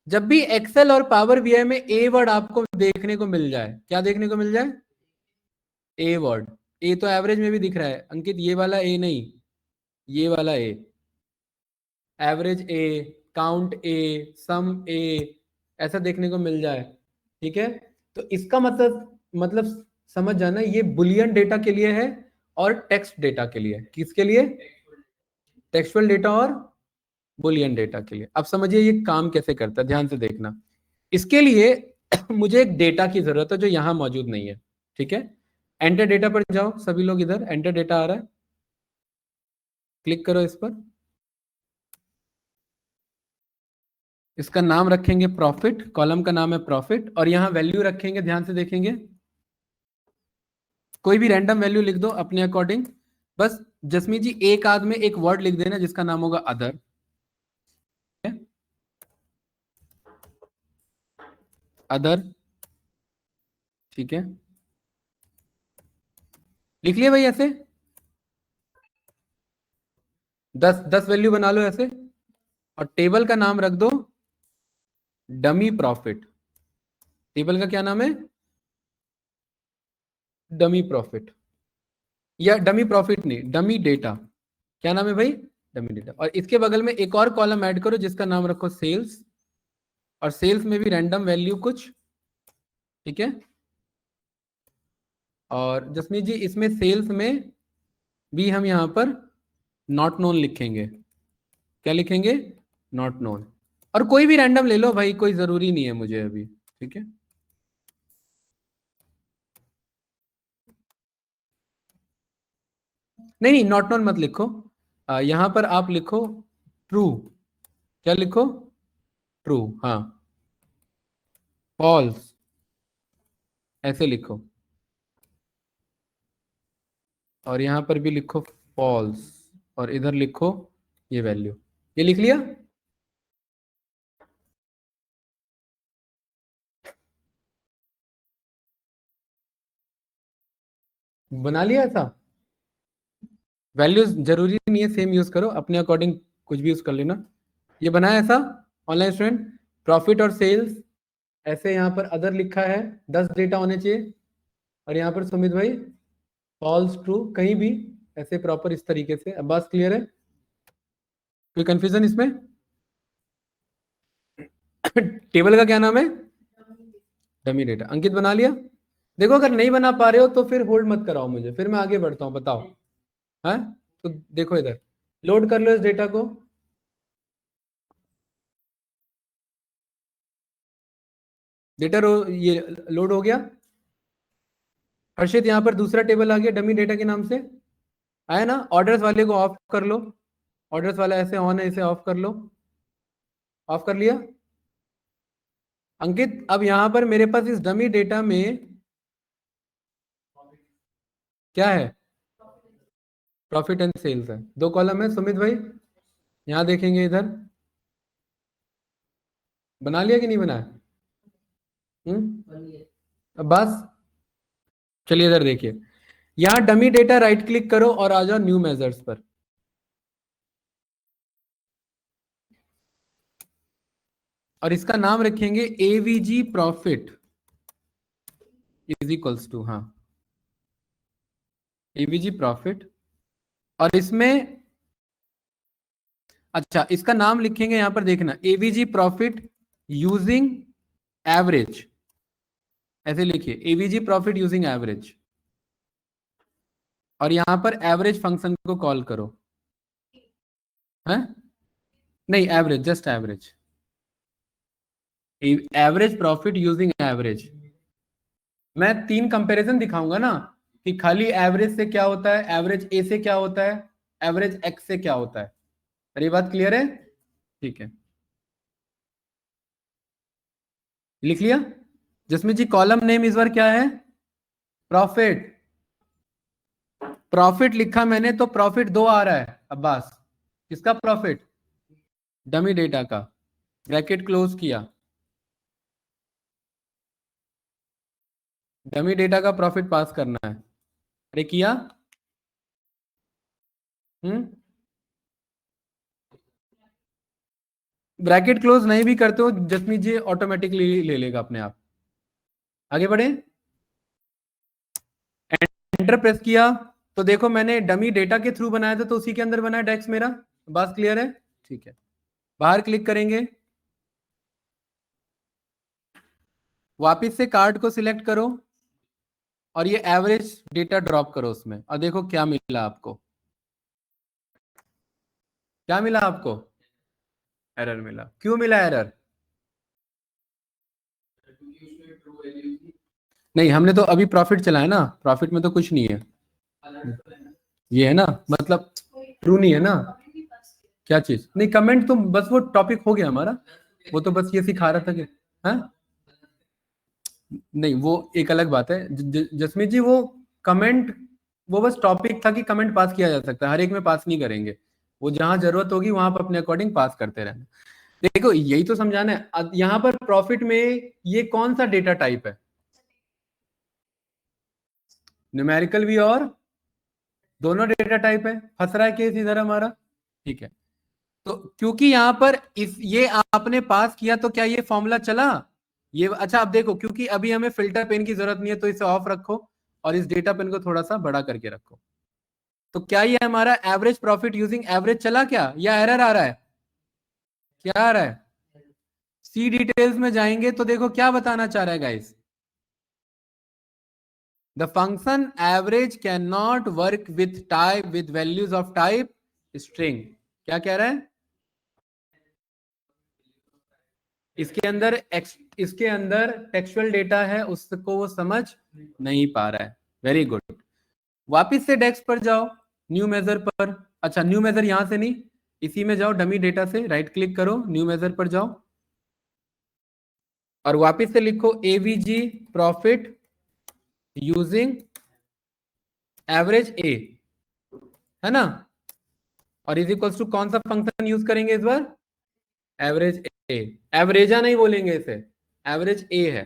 जब भी एक्सेल और पावर बीआई में ए वर्ड आपको देखने को मिल जाए, क्या देखने को मिल जाए? A word. ए तो एवरेज में भी दिख रहा है अंकित, ये वाला ए नहीं, ये वाला ए। एवरेज ए, काउंट ए, सम ए, ऐसा देखने को मिल जाए, ठीक है? तो इसका मतलब समझ जाना, ये बुलियन डेटा के लिए है और टेक्स्ट डेटा के लिए। किसके लिए? टेक्सुअल डेटा और बुलियन डेटा के लिए। अब समझिए ये काम कैसे करता है, ध्यान से देखना। इसके लिए मुझे एक डेटा की जरूरत है जो यहां मौजूद नहीं है, ठीक है? एंटर डेटा पर जाओ सभी लोग, इधर एंटर डेटा आ रहा है, क्लिक करो इस पर। इसका नाम रखेंगे प्रॉफिट, कॉलम का नाम है प्रॉफिट, और यहां वैल्यू रखेंगे, ध्यान से देखेंगे, कोई भी रैंडम वैल्यू लिख दो अपने अकॉर्डिंग। बस जसमीत जी एक आध में एक वर्ड लिख देना जिसका नाम होगा अदर, अदर, ठीक है? लिख लिया भाई ऐसे? 10 वैल्यू बना लो ऐसे, और टेबल का नाम रख दो डमी प्रॉफिट। टेबल का क्या नाम है? डमी प्रॉफिट, या डमी प्रॉफिट नहीं, डमी डेटा। क्या नाम है भाई? Dummy data. और इसके बगल में एक और कॉलम ऐड करो जिसका नाम रखो सेल्स, और सेल्स में भी रैंडम वैल्यू कुछ, ठीक है? और जसमीत जी इसमें सेल्स में भी हम यहां पर नॉट नोन लिखेंगे। क्या लिखेंगे? Not known. और कोई भी रैंडम ले लो भाई, कोई जरूरी नहीं है मुझे अभी, ठीक है? नहीं नहीं, नॉट नोन मत लिखो। यहां पर आप लिखो ट्रू। क्या लिखो? ट्रू, हाँ। फॉल्स, ऐसे लिखो। और यहां पर भी लिखो फॉल्स, और इधर लिखो ये वैल्यू। ये लिख लिया? बना लिया ऐसा? वैल्यूज जरूरी नहीं है सेम यूज करो, अपने अकॉर्डिंग कुछ भी यूज कर लेना। ये बनाया ऐसा ऑनलाइन स्टूडेंट? प्रॉफिट और सेल्स ऐसे, यहाँ पर अदर लिखा है, 10 डेटा होने चाहिए। और यहाँ पर सुमित भाई फॉल्स ट्रू, कहीं भी ऐसे प्रॉपर इस तरीके से। अब बात क्लियर है? कोई कंफ्यूजन इसमें? टेबल का क्या नाम है? Dummy data. अंकित बना लिया? देखो अगर नहीं बना पा रहे हो तो फिर होल्ड मत कराओ मुझे, फिर मैं आगे बढ़ता हूँ, बताओ। है तो देखो इधर, लोड कर लो इस डेटा को। डेटा ये लोड हो गया। हर्षित यहाँ पर दूसरा टेबल आ गया डमी डेटा के नाम से, आया ना? ऑर्डर्स वाले को ऑफ कर लो, ऑर्डर्स वाला ऐसे ऑन है, इसे ऑफ कर लो। ऑफ कर लिया अंकित? अब यहां पर मेरे पास इस डमी डेटा में क्या है? प्रॉफिट एंड सेल्स है, दो कॉलम है। सुमित भाई यहां देखेंगे, इधर बना लिया कि नहीं बनाया? अब बस चलिए इधर देखिए, यहां डमी डेटा राइट क्लिक करो और आ जाओ न्यू मेजर्स पर। और इसका नाम रखेंगे AVG profit is equals to, हाँ, एवीजी प्रॉफिट। और इसमें अच्छा, इसका नाम लिखेंगे यहां पर, देखना, एवीजी प्रॉफिट यूजिंग एवरेज, ऐसे लिखिए, एवीजी प्रॉफिट यूजिंग एवरेज। और यहां पर एवरेज फंक्शन को कॉल करो, है? नहीं, average, just average, average profit using average. मैं 3 कंपैरिजन दिखाऊंगा ना, कि खाली एवरेज से क्या होता है, एवरेज ए से क्या होता है, एवरेज एक्स से क्या होता है। अरे ये बात क्लियर है? ठीक है, लिख लिया? जिसमें जी कॉलम नेम इस बार क्या है? प्रॉफिट। प्रॉफिट लिखा मैंने तो प्रॉफिट 2 आ रहा है अब्बास। किसका प्रॉफिट? डमी डेटा का। ब्रैकेट क्लोज किया, डमी डेटा का प्रॉफिट पास करना है। अरे किया? हम्म, ब्रैकेट क्लोज नहीं भी करते हो जसमीत जी, ऑटोमेटिकली ले लेगा अपने आप। आगे बढ़े, एंटर प्रेस किया तो देखो मैंने डमी डेटा के थ्रू बनाया था, तो उसी के अंदर बनाया डेक्स मेरा। बात क्लियर है? ठीक है, बाहर क्लिक करेंगे, वापिस से कार्ड को सिलेक्ट करो और ये एवरेज डेटा ड्रॉप करो उसमें, और देखो क्या मिला आपको। क्या मिला आपको? एरर मिला। क्यों मिला एरर? नहीं, हमने तो अभी प्रॉफिट चला है ना, प्रॉफिट में तो कुछ नहीं है। ये है ना, मतलब ट्रू नहीं है ना। क्या चीज? नहीं, कमेंट तो बस वो टॉपिक हो गया हमारा, वो तो बस ये सिखा रहा था कि, हाँ, नहीं वो एक अलग बात है। जसमीत जी, वो कमेंट, वो बस टॉपिक था कि कमेंट पास किया जा सकता है, हर एक में पास नहीं करेंगे, वो जहां जरूरत होगी वहां पर अपने अकॉर्डिंग पास करते रहना। देखो यही तो समझाना है। अब यहाँ पर प्रॉफिट में ये कौन सा डेटा टाइप है? न्यूमेरिकल भी और दोनों डेटा टाइप है। फंस रहा है केस इधर हमारा? ठीक है, तो क्योंकि यहां पर इस ये आपने पास किया तो क्या ये फॉर्मूला चला? ये अच्छा, अब देखो, क्योंकि अभी हमें फिल्टर पेन की जरूरत नहीं है तो इसे ऑफ रखो और इस डेटा पेन को थोड़ा सा बड़ा करके रखो। तो क्या ये हमारा एवरेज प्रॉफिट यूजिंग एवरेज चला क्या, या एरर आ रहा है? क्या आ रहा है? सी डिटेल्स में जाएंगे तो देखो क्या बताना चाह रहा है guys. The function average can not work with type with values of type string. क्या कह रहा है? इसके अंदर टेक्सचुअल डेटा है, उसको वो समझ नहीं पा रहा है। Very good. वापिस से डेस्क पर जाओ, न्यू मेजर पर। अच्छा, न्यू मेजर यहां से नहीं, इसी में जाओ, डमी डेटा से राइट क्लिक करो, न्यू मेजर पर जाओ और वापिस से लिखो एवीजी प्रॉफिट यूजिंग एवरेज ए, है ना? और इज इक्वल्स टू कौन सा फंक्शन यूज करेंगे इस बार? एवरेज ए। एवरेजा नहीं बोलेंगे इसे, एवरेज ए है।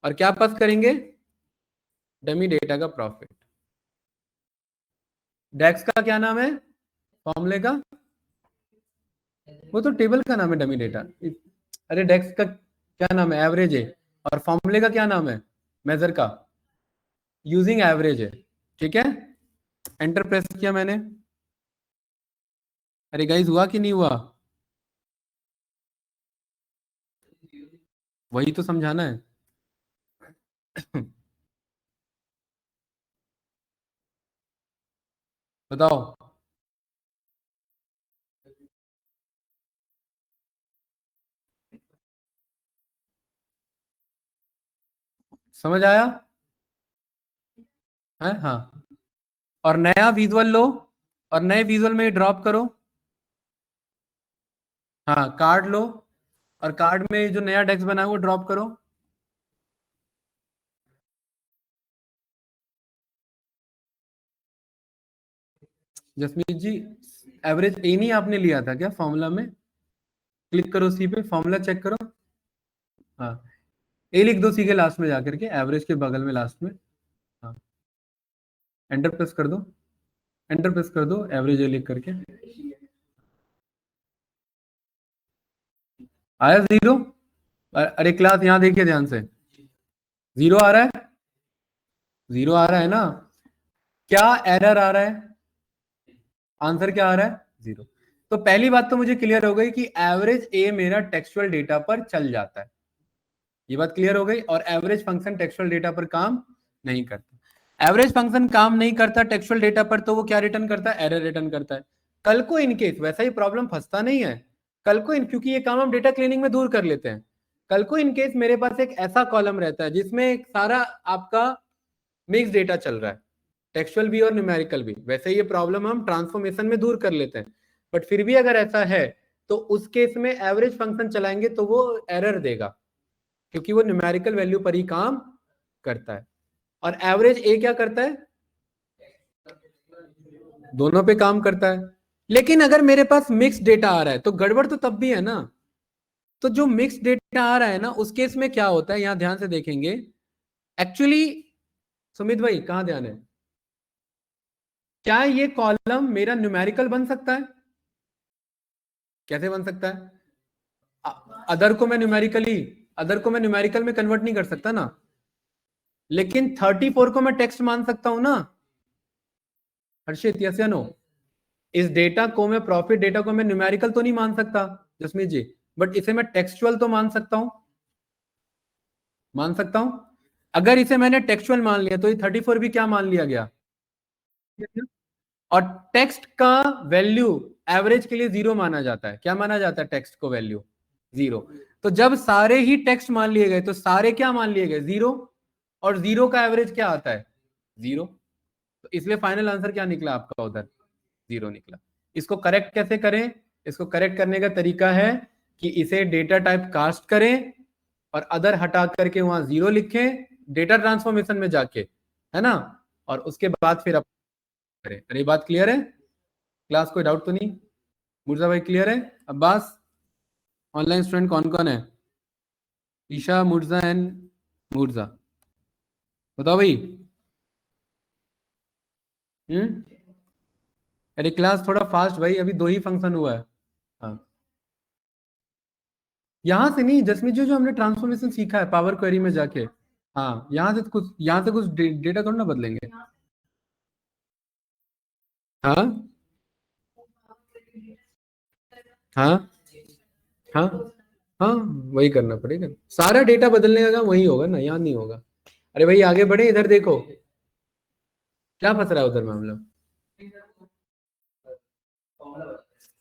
और क्या पास करेंगे? डमी डेटा का प्रॉफिट। डेक्स का क्या नाम है फॉर्मूले का? वो तो टेबल का नाम है डमी डेटा। अरे डेक्स का क्या नाम है? एवरेज है। और फॉर्मूले का क्या नाम है? मेजर का यूजिंग एवरेज है। ठीक है, एंटर प्रेस किया मैंने। अरे गाइस, हुआ कि नहीं हुआ? वही तो समझाना है। बताओ। समझ आया है? हाँ। और नया विजुअल लो और नए विजुअल में ड्रॉप करो। हाँ कार्ड लो, और कार्ड में जो नया डेस्क बना है वो ड्रॉप करो। जसमीत जी, एवरेज ए नहीं आपने लिया था क्या फॉर्मूला में? क्लिक करो सी पे, फॉर्मूला चेक करो। हाँ, ए लिख दो सी के लास्ट में जाकर के, एवरेज के बगल में लास्ट में। हाँ, एंटर प्रेस कर दो, एंटर प्रेस कर दो, एवरेज ए लिख करके। आया जीरो? अरे क्लास यहाँ देखिए ध्यान से, जीरो आ रहा है, जीरो आ रहा है ना? क्या एरर आ रहा है? आंसर क्या आ रहा है? जीरो। तो पहली बात तो मुझे क्लियर हो गई कि एवरेज ए मेरा टेक्सचुअल डेटा पर चल जाता है, ये बात क्लियर हो गई। और एवरेज फंक्शन टेक्सचुअल डेटा पर काम नहीं करता। एवरेज फंक्शन काम नहीं करता टेक्सचुअल डेटा पर, तो वो क्या रिटर्न करता है? एरर रिटर्न करता है। कल को इनकेस वैसा ही प्रॉब्लम फंसता नहीं है, कल को क्योंकि ये काम हम डेटा क्लीनिंग में दूर कर लेते हैं। कल को इनकेस मेरे पास एक ऐसा कॉलम रहता है जिसमें एक सारा आपका मिक्स डेटा चल रहा है, टेक्सचुअल भी और न्यूमेरिकल भी, वैसे ये प्रॉब्लम हम ट्रांसफॉर्मेशन में दूर कर लेते हैं। बट फिर भी अगर ऐसा है तो उस केस में एवरेज फंक्शन चलाएंगे तो वो एरर देगा, क्योंकि वो न्यूमेरिकल वैल्यू पर ही काम करता है। और एवरेज ए क्या करता है? दोनों पे काम करता है। लेकिन अगर मेरे पास मिक्स डेटा आ रहा है तो गड़बड़ तो तब भी है ना। तो जो मिक्स डेटा आ रहा है ना, उस केस में क्या होता है, यहां ध्यान से देखेंगे। एक्चुअली सुमित भाई कहां ध्यान है, क्या ये कॉलम मेरा न्यूमेरिकल बन सकता है? कैसे बन सकता है? अदर को मैं न्यूमेरिकली, अदर को मैं न्यूमेरिकल में कन्वर्ट नहीं कर सकता ना, लेकिन 34 को मैं टेक्स्ट मान सकता हूं ना। हर्षित, यस या नो? इस डेटा को मैं, प्रॉफिट डेटा को मैं न्यूमेरिकल तो नहीं मान सकता जसमीत जी, बट इसे मैं टेक्सचुअल तो मान सकता हूं, मान सकता हूं। अगर इसे मैंने टेक्सचुअल मान लिया तो ये 34 भी क्या मान लिया गया? और टेक्स्ट का वैल्यू एवरेज के लिए जीरो माना जाता है। क्या माना जाता है टेक्स्ट को वैल्यू? जीरो। तो जब सारे ही टेक्स्ट मान लिए गए तो सारे क्या मान लिए गए? जीरो। और जीरो का एवरेज क्या आता है? जीरो। तो इसलिए फाइनल आंसर क्या निकला आपका उधर? जीरो निकला। इसको करेक्ट कैसे करें? इसको करेक्ट करने का तरीका है कि इसे डेटा टाइप कास्ट करें और अदर हटा करके वहां जीरो लिखें डेटा ट्रांसफॉर्मेशन में जाके, है ना? और उसके बाद फिर करें। अरे बात क्लियर है? क्लास कोई डाउट तो नहीं? मुर्जा भाई क्लियर है? अब्बास, ऑनलाइन स्टूडेंट कौन कौन है? ईशा, मुर्जा एंड मुर्जा, बताओ भाई। हम्म। अरे क्लास थोड़ा फास्ट भाई, अभी दो ही फंक्शन हुआ है। हाँ, यहाँ से नहीं जसमीत जी, जो हमने ट्रांसफॉर्मेशन सीखा है पावर क्वेरी में जाके। हाँ, यहाँ से कुछ डेटा थोड़ा ना बदलेंगे। हाँ हाँ हाँ हाँ, वही करना पड़ेगा, सारा डेटा बदलने का काम वही होगा ना, यहाँ नहीं होगा। अरे भाई आगे बढ़े, इधर देखो क्या फंस रहा है उधर मामला।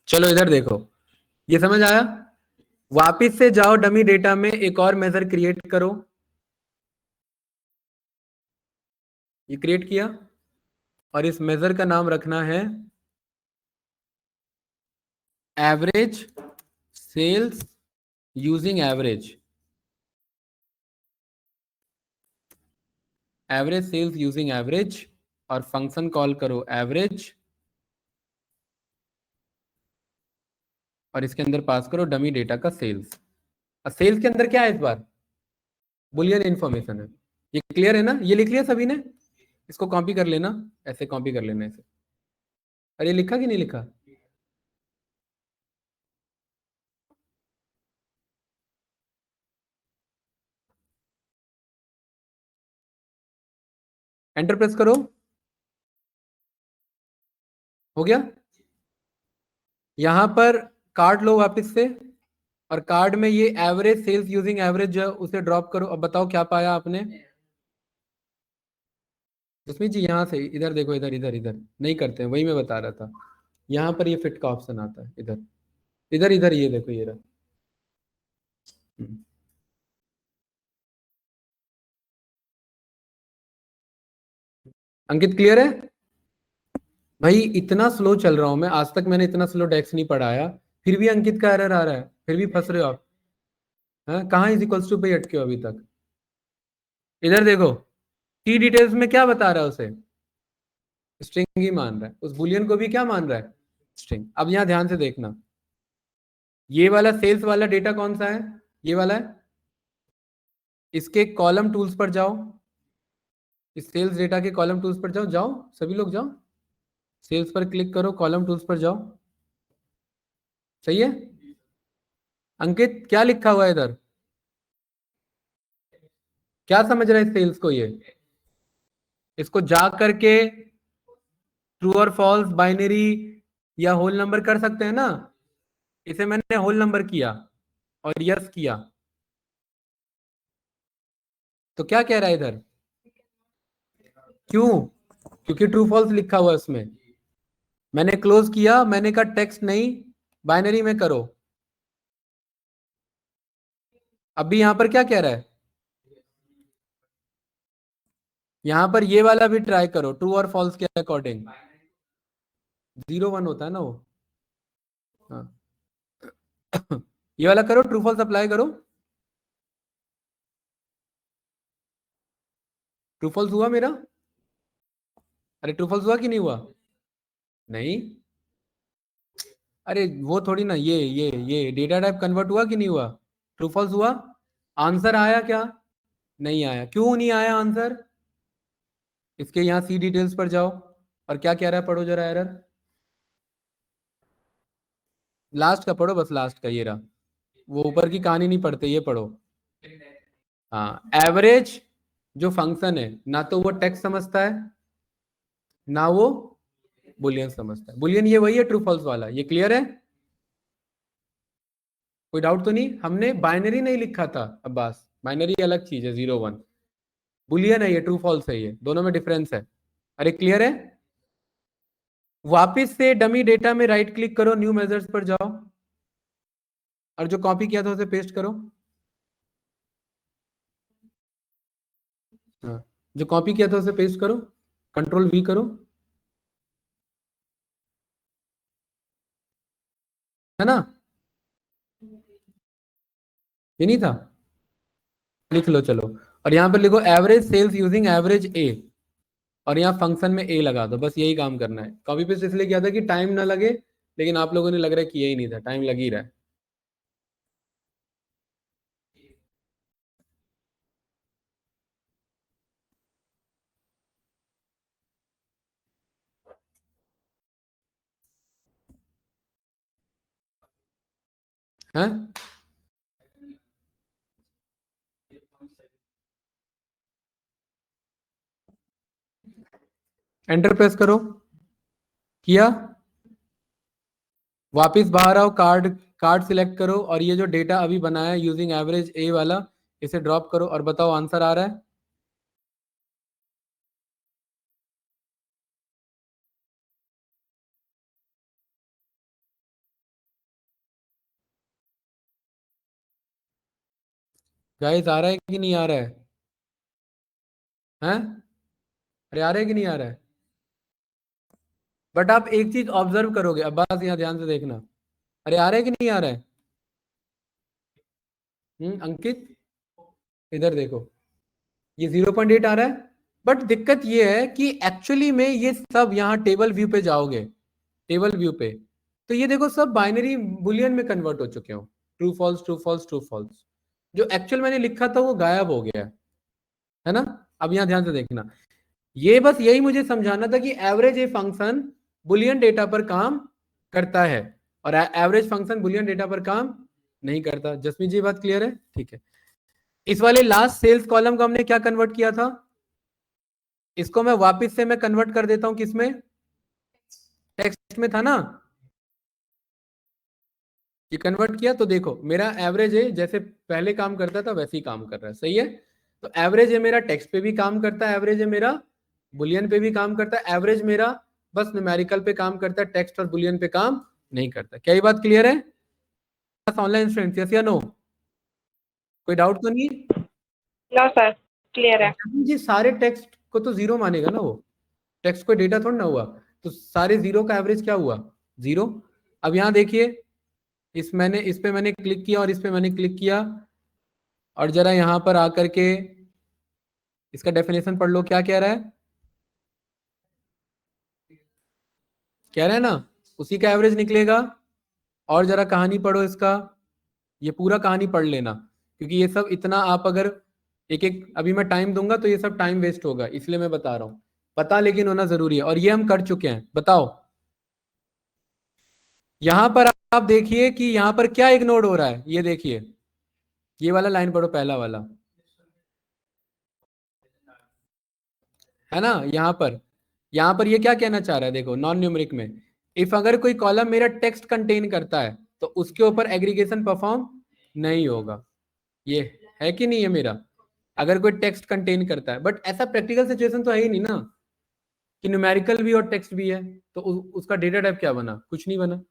चलो इधर देखो, ये समझ आया? वापिस से जाओ डमी डेटा में, एक और मेजर क्रिएट करो। ये क्रिएट किया और इस मेजर का नाम रखना है average sales using average. Average sales using average, और फंक्शन कॉल करो एवरेज, और इसके अंदर पास करो डमी डेटा का सेल्स। और सेल्स के अंदर क्या है इस बार? बुलियन इंफॉर्मेशन है। ये क्लियर है ना? ये लिख लिया सभी ने? इसको कॉपी कर लेना, ऐसे कॉपी कर लेना इसे। अरे लिखा कि नहीं लिखा? एंटर प्रेस करो। हो गया? यहां पर कार्ड लो वापस से, और कार्ड में ये एवरेज सेल्स यूजिंग एवरेज जो है उसे ड्रॉप करो। अब बताओ क्या पाया आपने? जसमीत जी यहाँ से इधर देखो, इधर इधर इधर नहीं करते हैं, वही मैं बता रहा था। यहाँ पर ये फिट का ऑप्शन आता है, इधर इधर इधर, ये देखो ये रहा। हम्म। अंकित क्लियर है? भाई इतना स्लो चल रहा हूं मैं, आज तक मैंने इतना स्लो डेक्स नहीं पढ़ाया। फिर भी अंकित का एरर आ रहा है, फिर भी फंस रहे हो आप। हाँ, कहाँ इज इक्वल्स टू पे अटके हो अभी तक? इधर देखो, की डिटेल्स में क्या बता रहा है उसे, स्ट्रिंग ही मान रहा है, उस बुलियन को भी क्या मान रहा है, स्ट्रिंग। अब यहाँ ध्यान से देखना, ये वाला सेल्स वाला डेटा कौन सा है, ये वाला है। इसके कॉलम टूल्स पर जाओ, इस सेल्स डेटा के कॉलम टूल्स पर जाओ, जाओ सभी लोग जाओ, सेल्स पर क्लिक करो, कॉलम टूल्स पर जाओ। सही है अंकित, क्या लिखा हुआ है इधर, क्या समझ रहा है सेल्स को ये? इसको जा करके ट्रू और फॉल्स, बाइनरी या होल नंबर कर सकते हैं ना। इसे मैंने होल नंबर किया और यस किया, तो क्या कह रहा है इधर, क्यों? क्योंकि ट्रू फॉल्स लिखा हुआ है उसमें। मैंने क्लोज किया, मैंने कहा टेक्स्ट नहीं, बाइनरी में करो। अभी यहां पर क्या कह रहा है, यहां पर ये वाला भी ट्राई करो, ट्रू और फॉल्स के अकॉर्डिंग। 0 1 होता है ना वो। हाँ ये वाला करो, ट्रू फॉल्स अप्लाई करो। ट्रू फॉल्स हुआ मेरा? अरे ट्रू फॉल्स हुआ कि नहीं हुआ? नहीं, अरे वो थोड़ी ना, ये डेटा टाइप कन्वर्ट हुआ कि नहीं हुआ, ट्रू फॉल्स हुआ। आंसर आया क्या? नहीं आया, क्यों नहीं आया आंसर? इसके यहाँ सी डिटेल्स पर जाओ, और क्या कह रहा है, पढ़ो जरा एरर, लास्ट का पढ़ो, बस लास्ट का ये रहा, वो ऊपर की कहानी नहीं पढ़ते, ये पढ़ो। हाँ, एवरेज जो फंक्शन है, ना तो वो टेक्स्ट समझता है, ना वो बुलियन समझता है। बुलियन ये वही है ट्रू फॉल्स वाला, ये क्लियर है? कोई डाउट तो नहीं? हमने बाइनरी नहीं लिखा था अब्बास, बाइनरी अलग चीज है, 0 1। बुलियन है ये, ट्रू फॉल्स है ये, दोनों में डिफरेंस है। अरे क्लियर है? वापिस से डमी डेटा में राइट क्लिक करो, न्यू मेजर्स पर जाओ, और जो कॉपी किया था उसे पेस्ट करो। हाँ, जो कॉपी किया था उसे पेस्ट करो, कंट्रोल वी करो, है ना? ये नहीं था? लिख लो चलो, और यहाँ पर लिखो एवरेज सेल्स यूजिंग एवरेज ए, और यहाँ फंक्शन में ए लगा दो, बस यही काम करना है। कॉपी पेस्ट इसलिए किया था कि टाइम ना लगे, लेकिन आप लोगों ने लग रहा है कि यही नहीं था, टाइम लग ही रहा है। हैं? एंटर प्रेस करो, किया, वापिस बाहर आओ, कार्ड कार्ड सिलेक्ट करो, और ये जो डेटा अभी बनाया यूजिंग एवरेज ए वाला, इसे ड्रॉप करो, और बताओ आंसर आ रहा है? गाइस आ रहा है कि नहीं आ रहा है? हैं? अरे आ रहा है कि नहीं आ रहा है? बट आप एक चीज ऑब्जर्व करोगे अब्बास, यहाँ ध्यान से देखना, अरे आ रहा है कि नहीं आ रहा है? अंकित, इधर देखो, ये 0.8 आ रहा है। बट दिक्कत ये है कि एक्चुअली में ये सब, यहाँ टेबल व्यू पे जाओगे, टेबल व्यू पे, तो ये देखो सब बाइनरी बुलियन में कन्वर्ट हो चुके हो, true false true false true false. जो एक्चुअल मैंने लिखा था वो गायब हो गया है ना। अब यहाँ ध्यान से देखना, ये बस यही मुझे समझाना था कि average a function Boolean data पर काम करता है, और एवरेज फंक्शन बुलियन डेटा पर काम नहीं करता। जसमीत जी बात क्लियर है? ठीक है। इस वाले लास्ट सेल्स कॉलम को हमने क्या कन्वर्ट किया था, इसको मैं वापस से मैं कन्वर्ट कर देता हूं, किसमें, टेक्स्ट में था ना, ये कन्वर्ट किया, तो देखो मेरा एवरेज है जैसे पहले काम करता था वैसे ही काम कर रहा है, सही है। तो एवरेज है मेरा टेक्स्ट पे भी काम करता है, एवरेज है मेरा बुलियन पे भी काम करता है, एवरेज मेरा बस न्यूमेरिकल पे काम करता है, टेक्स्ट और बुलियन पे काम नहीं करता। क्या ये बात क्लियर है? ऑनलाइन स्टूडेंट, यस या नो? कोई डाउट तो नहीं? नो सर, क्लियर है। जी सारे टेक्स्ट को तो जीरो मानेगा ना वो, टेक्स्ट कोई डेटा थोड़ा ना हुआ, तो सारे जीरो का एवरेज क्या हुआ, जीरो। अब यहां देखिए, इस पे मैंने क्लिक किया और इस पे मैंने क्लिक किया, और जरा यहां पर आकर के इसका डेफिनेशन पढ़ लो, क्या कह रहा है, कह रहा है ना उसी का एवरेज निकलेगा। और जरा कहानी पढ़ो इसका, ये पूरा कहानी पढ़ लेना, क्योंकि ये सब इतना आप अगर एक एक अभी मैं टाइम दूंगा तो ये सब टाइम वेस्ट होगा, इसलिए मैं बता रहा हूं। पता लेकिन होना जरूरी है, और ये हम कर चुके हैं। बताओ यहां पर आप देखिए कि यहां पर क्या इग्नोर हो रहा है, ये देखिए, ये वाला लाइन पढ़ो, पहला वाला, है ना। यहां पर ये क्या कहना चाह रहा है, देखो नॉन न्यूमेरिक में, इफ अगर कोई कॉलम मेरा टेक्स्ट कंटेन करता है तो उसके ऊपर एग्रीगेशन परफॉर्म नहीं होगा। ये है कि नहीं है मेरा, अगर कोई टेक्स्ट कंटेन करता है, बट ऐसा प्रैक्टिकल सिचुएशन तो है ही नहीं ना कि न्यूमेरिकल भी और टेक्स्ट भी है, तो उसका डेटा टाइप क्या बना, कुछ नहीं बना।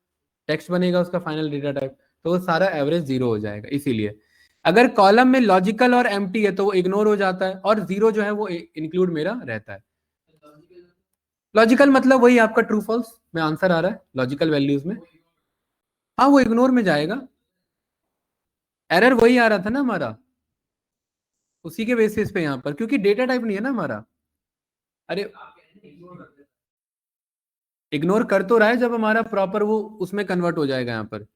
टेक्स्ट बनेगा उसका फाइनल डेटा टाइप, तो वो सारा एवरेज जीरो हो जाएगा। इसीलिए अगर कॉलम में लॉजिकल और एम्प्टी है तो वो इग्नोर हो जाता है, और जीरो जो है वो इंक्लूड मेरा रहता है। लॉजिकल मतलब वही आपका ट्रू फॉल्स में आंसर आ रहा है लॉजिकल वैल्यूज में, हाँ वो इग्नोर में जाएगा। एरर वही आ रहा था ना हमारा, उसी के बेसिस पे यहाँ पर, क्योंकि डेटा टाइप नहीं है ना हमारा। अरे इग्नोर कर तो रहा है जब हमारा प्रॉपर वो उसमें कन्वर्ट हो जाएगा यहाँ पर।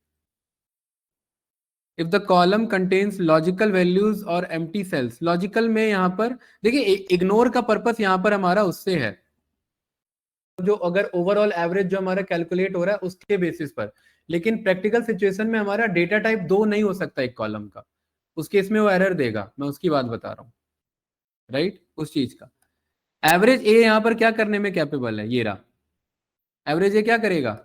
If the column contains logical values और एम्प्टी सेल्स, लॉजिकल में यहाँ पर देखिए इग्नोर का पर्पस यहाँ पर हमारा उससे है, जो अगर ओवरऑल एवरेज जो हमारा कैलकुलेट हो रहा है उसके बेसिस पर। लेकिन प्रैक्टिकल सिचुएशन में हमारा डेटा टाइप दो नहीं हो सकता एक कॉलम का, उस केस में वो एरर देगा, मैं उसकी बात बता रहा हूँ, राइट, उस चीज का। एवरेज ए यहाँ पर क्या करने में कैपेबल है, ये रहा एवरेज ए क्या करेगा,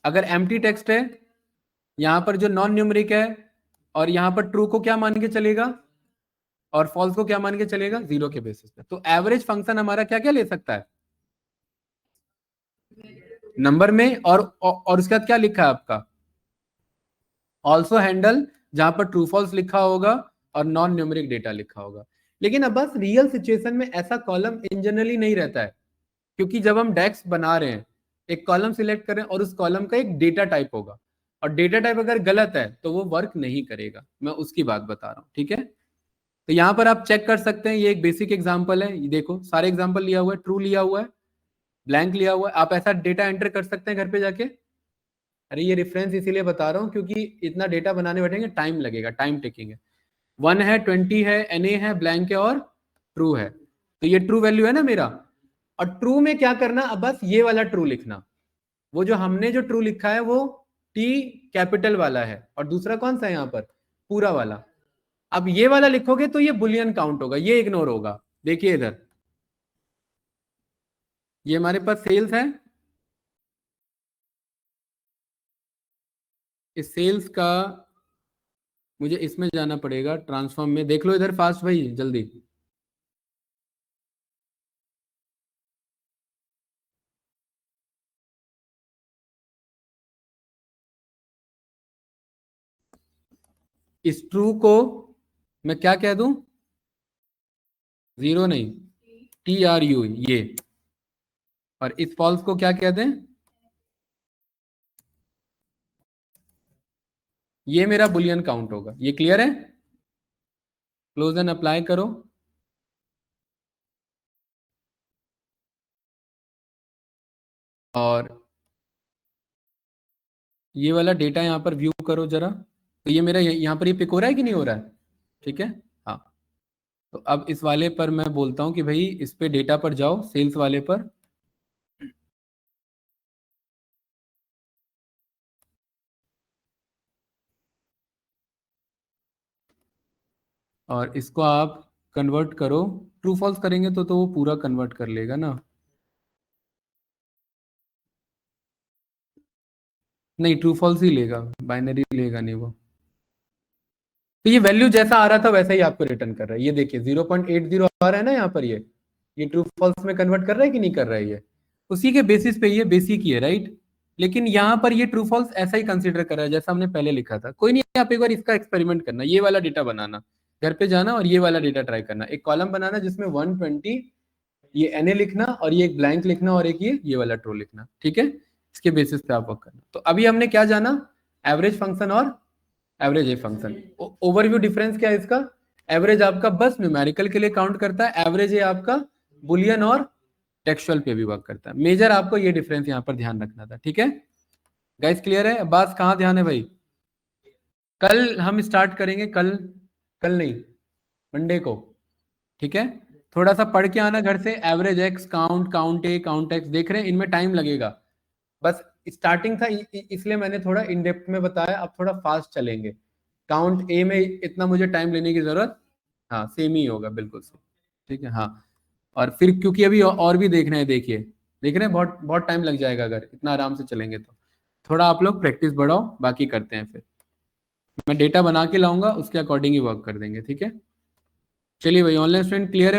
अगर एम्प्टी टेक्स्ट है यहाँ पर जो नॉन न्यूमेरिक है, और यहाँ पर ट्रू को क्या मान के चलेगा और फॉल्स को क्या मान के चलेगा, जीरो के बेसिस पे। तो एवरेज फंक्शन हमारा क्या क्या ले सकता है नंबर में, और उसके बाद क्या लिखा है आपका, ऑल्सो हैंडल, जहां पर ट्रू फॉल्स लिखा होगा और नॉन न्यूमेरिक डेटा लिखा होगा। लेकिन अब बस रियल सिचुएशन में ऐसा कॉलम इन जनरली नहीं रहता है, क्योंकि जब हम डेक्स बना रहे हैं एक कॉलम सिलेक्ट करें और उस कॉलम का एक डेटा टाइप होगा, और डेटा टाइप अगर गलत है तो वो वर्क नहीं करेगा, मैं उसकी बात बता रहा हूँ, ठीक है। तो यहाँ पर आप चेक कर सकते हैं, ये एक बेसिक एग्जांपल है, ये देखो सारे एग्जांपल लिया हुआ है, ट्रू लिया हुआ है, ब्लैंक लिया हुआ है, आप ऐसा डेटा एंटर कर सकते हैं घर पे जाके। अरे ये रेफरेंस इसीलिए बता रहा हूँ क्योंकि इतना डेटा बनाने बैठेंगे टाइम लगेगा, टाइम टेकिंग है। 1 है, 20 है, NA है, ब्लैंक है और ट्रू है, तो ये ट्रू वैल्यू है ना मेरा। और ट्रू में क्या करना, अब बस ये वाला ट्रू लिखना, वो जो हमने जो ट्रू लिखा है वो T कैपिटल वाला है, और दूसरा कौन सा है यहाँ पर, पूरा वाला। अब ये वाला लिखोगे तो ये बुलियन काउंट होगा, ये इग्नोर होगा। देखिए इधर ये हमारे पास सेल्स है, इस सेल्स का मुझे इसमें जाना पड़ेगा ट्रांसफॉर्म में, देख लो इधर फास्ट भाई जल्दी। इस ट्रू को मैं क्या कह दूं, जीरो नहीं, TRU ये, और इस फॉल्स को क्या कहते हैं, ये मेरा बुलियन काउंट होगा। ये क्लियर है, क्लोज एंड अप्लाई करो। और ये वाला डेटा यहाँ पर व्यू करो जरा, तो ये मेरा यहाँ पर ये पिक हो रहा है कि नहीं हो रहा है, ठीक है। हाँ, तो अब इस वाले पर मैं बोलता हूँ कि भाई इस पे डेटा पर जाओ, सेल्स वाले पर, और इसको आप कन्वर्ट करो। ट्रू फॉल्स करेंगे तो वो पूरा कन्वर्ट कर लेगा ना, नहीं ट्रू फॉल्स ही लेगा, बाइनरी लेगा नहीं वो। तो ये वैल्यू जैसा आ रहा था वैसा ही आपको रिटर्न कर रहा है, ये देखिए 0.80 आ रहा है ना यहाँ पर, ये ट्रू फॉल्स में कन्वर्ट कर रहा है कि नहीं कर रहा है, ये उसी के बेसिस पे, ये बेसिक ही है, राइट। लेकिन यहाँ पर ये ट्रू फॉल्स ऐसा ही कंसीडर कर रहा है जैसा हमने पहले लिखा था। कोई नहीं, आप एक बार इसका एक्सपेरिमेंट करना, ये वाला डेटा बनाना, घर पे जाना और ये वाला डेटा ट्राई करना, एक कॉलम बनाना जिसमें 120 ये NA लिखना, और ये एक ब्लैंक लिखना, और एक ये वाला ट्रू लिखना, ठीक है। इसके बेसिस पे आप वर्क करना। तो अभी हमने क्या जाना, एवरेज फंक्शन और average a function. Overview difference क्या है इसका, एवरेज आपका बस न्यूमेरिकल के लिए काउंट करता है, एवरेज ए आपका बुलियन और टेक्सचुअल पे भी वर्क करता है। मेजर आपको ये डिफरेंस यहाँ पर ध्यान रखना था, ठीक है गाइस, क्लियर है? बात कहाँ ध्यान है भाई? कल हम स्टार्ट करेंगे, कल नहीं, मंडे को, ठीक है? थोड़ा सा पढ़ के आना घर से, एवरेज एक्स, काउंट, काउंट ए, काउंट एक्स, देख रहे हैं इनमें टाइम लगेगा, बस स्टार्टिंग था इसलिए मैंने थोड़ा इन डेप्थ में बताया, अब थोड़ा फास्ट चलेंगे। काउंट ए में इतना मुझे टाइम लेने की जरूरत, हाँ सेम ही होगा, बिल्कुल सेम, ठीक है। हाँ, और फिर क्योंकि अभी और भी देखना है, देखिए देख रहे हैं, बहुत बहुत टाइम लग जाएगा अगर इतना आराम से चलेंगे तो। थोड़ा आप लोग प्रैक्टिस बढ़ाओ, बाकी करते हैं फिर। मैं डेटा बना के लाऊंगा, उसके अकॉर्डिंग ही वर्क कर देंगे, ठीक है? चलिए भाई, ऑनलाइन स्टूडेंट क्लियर है भाई?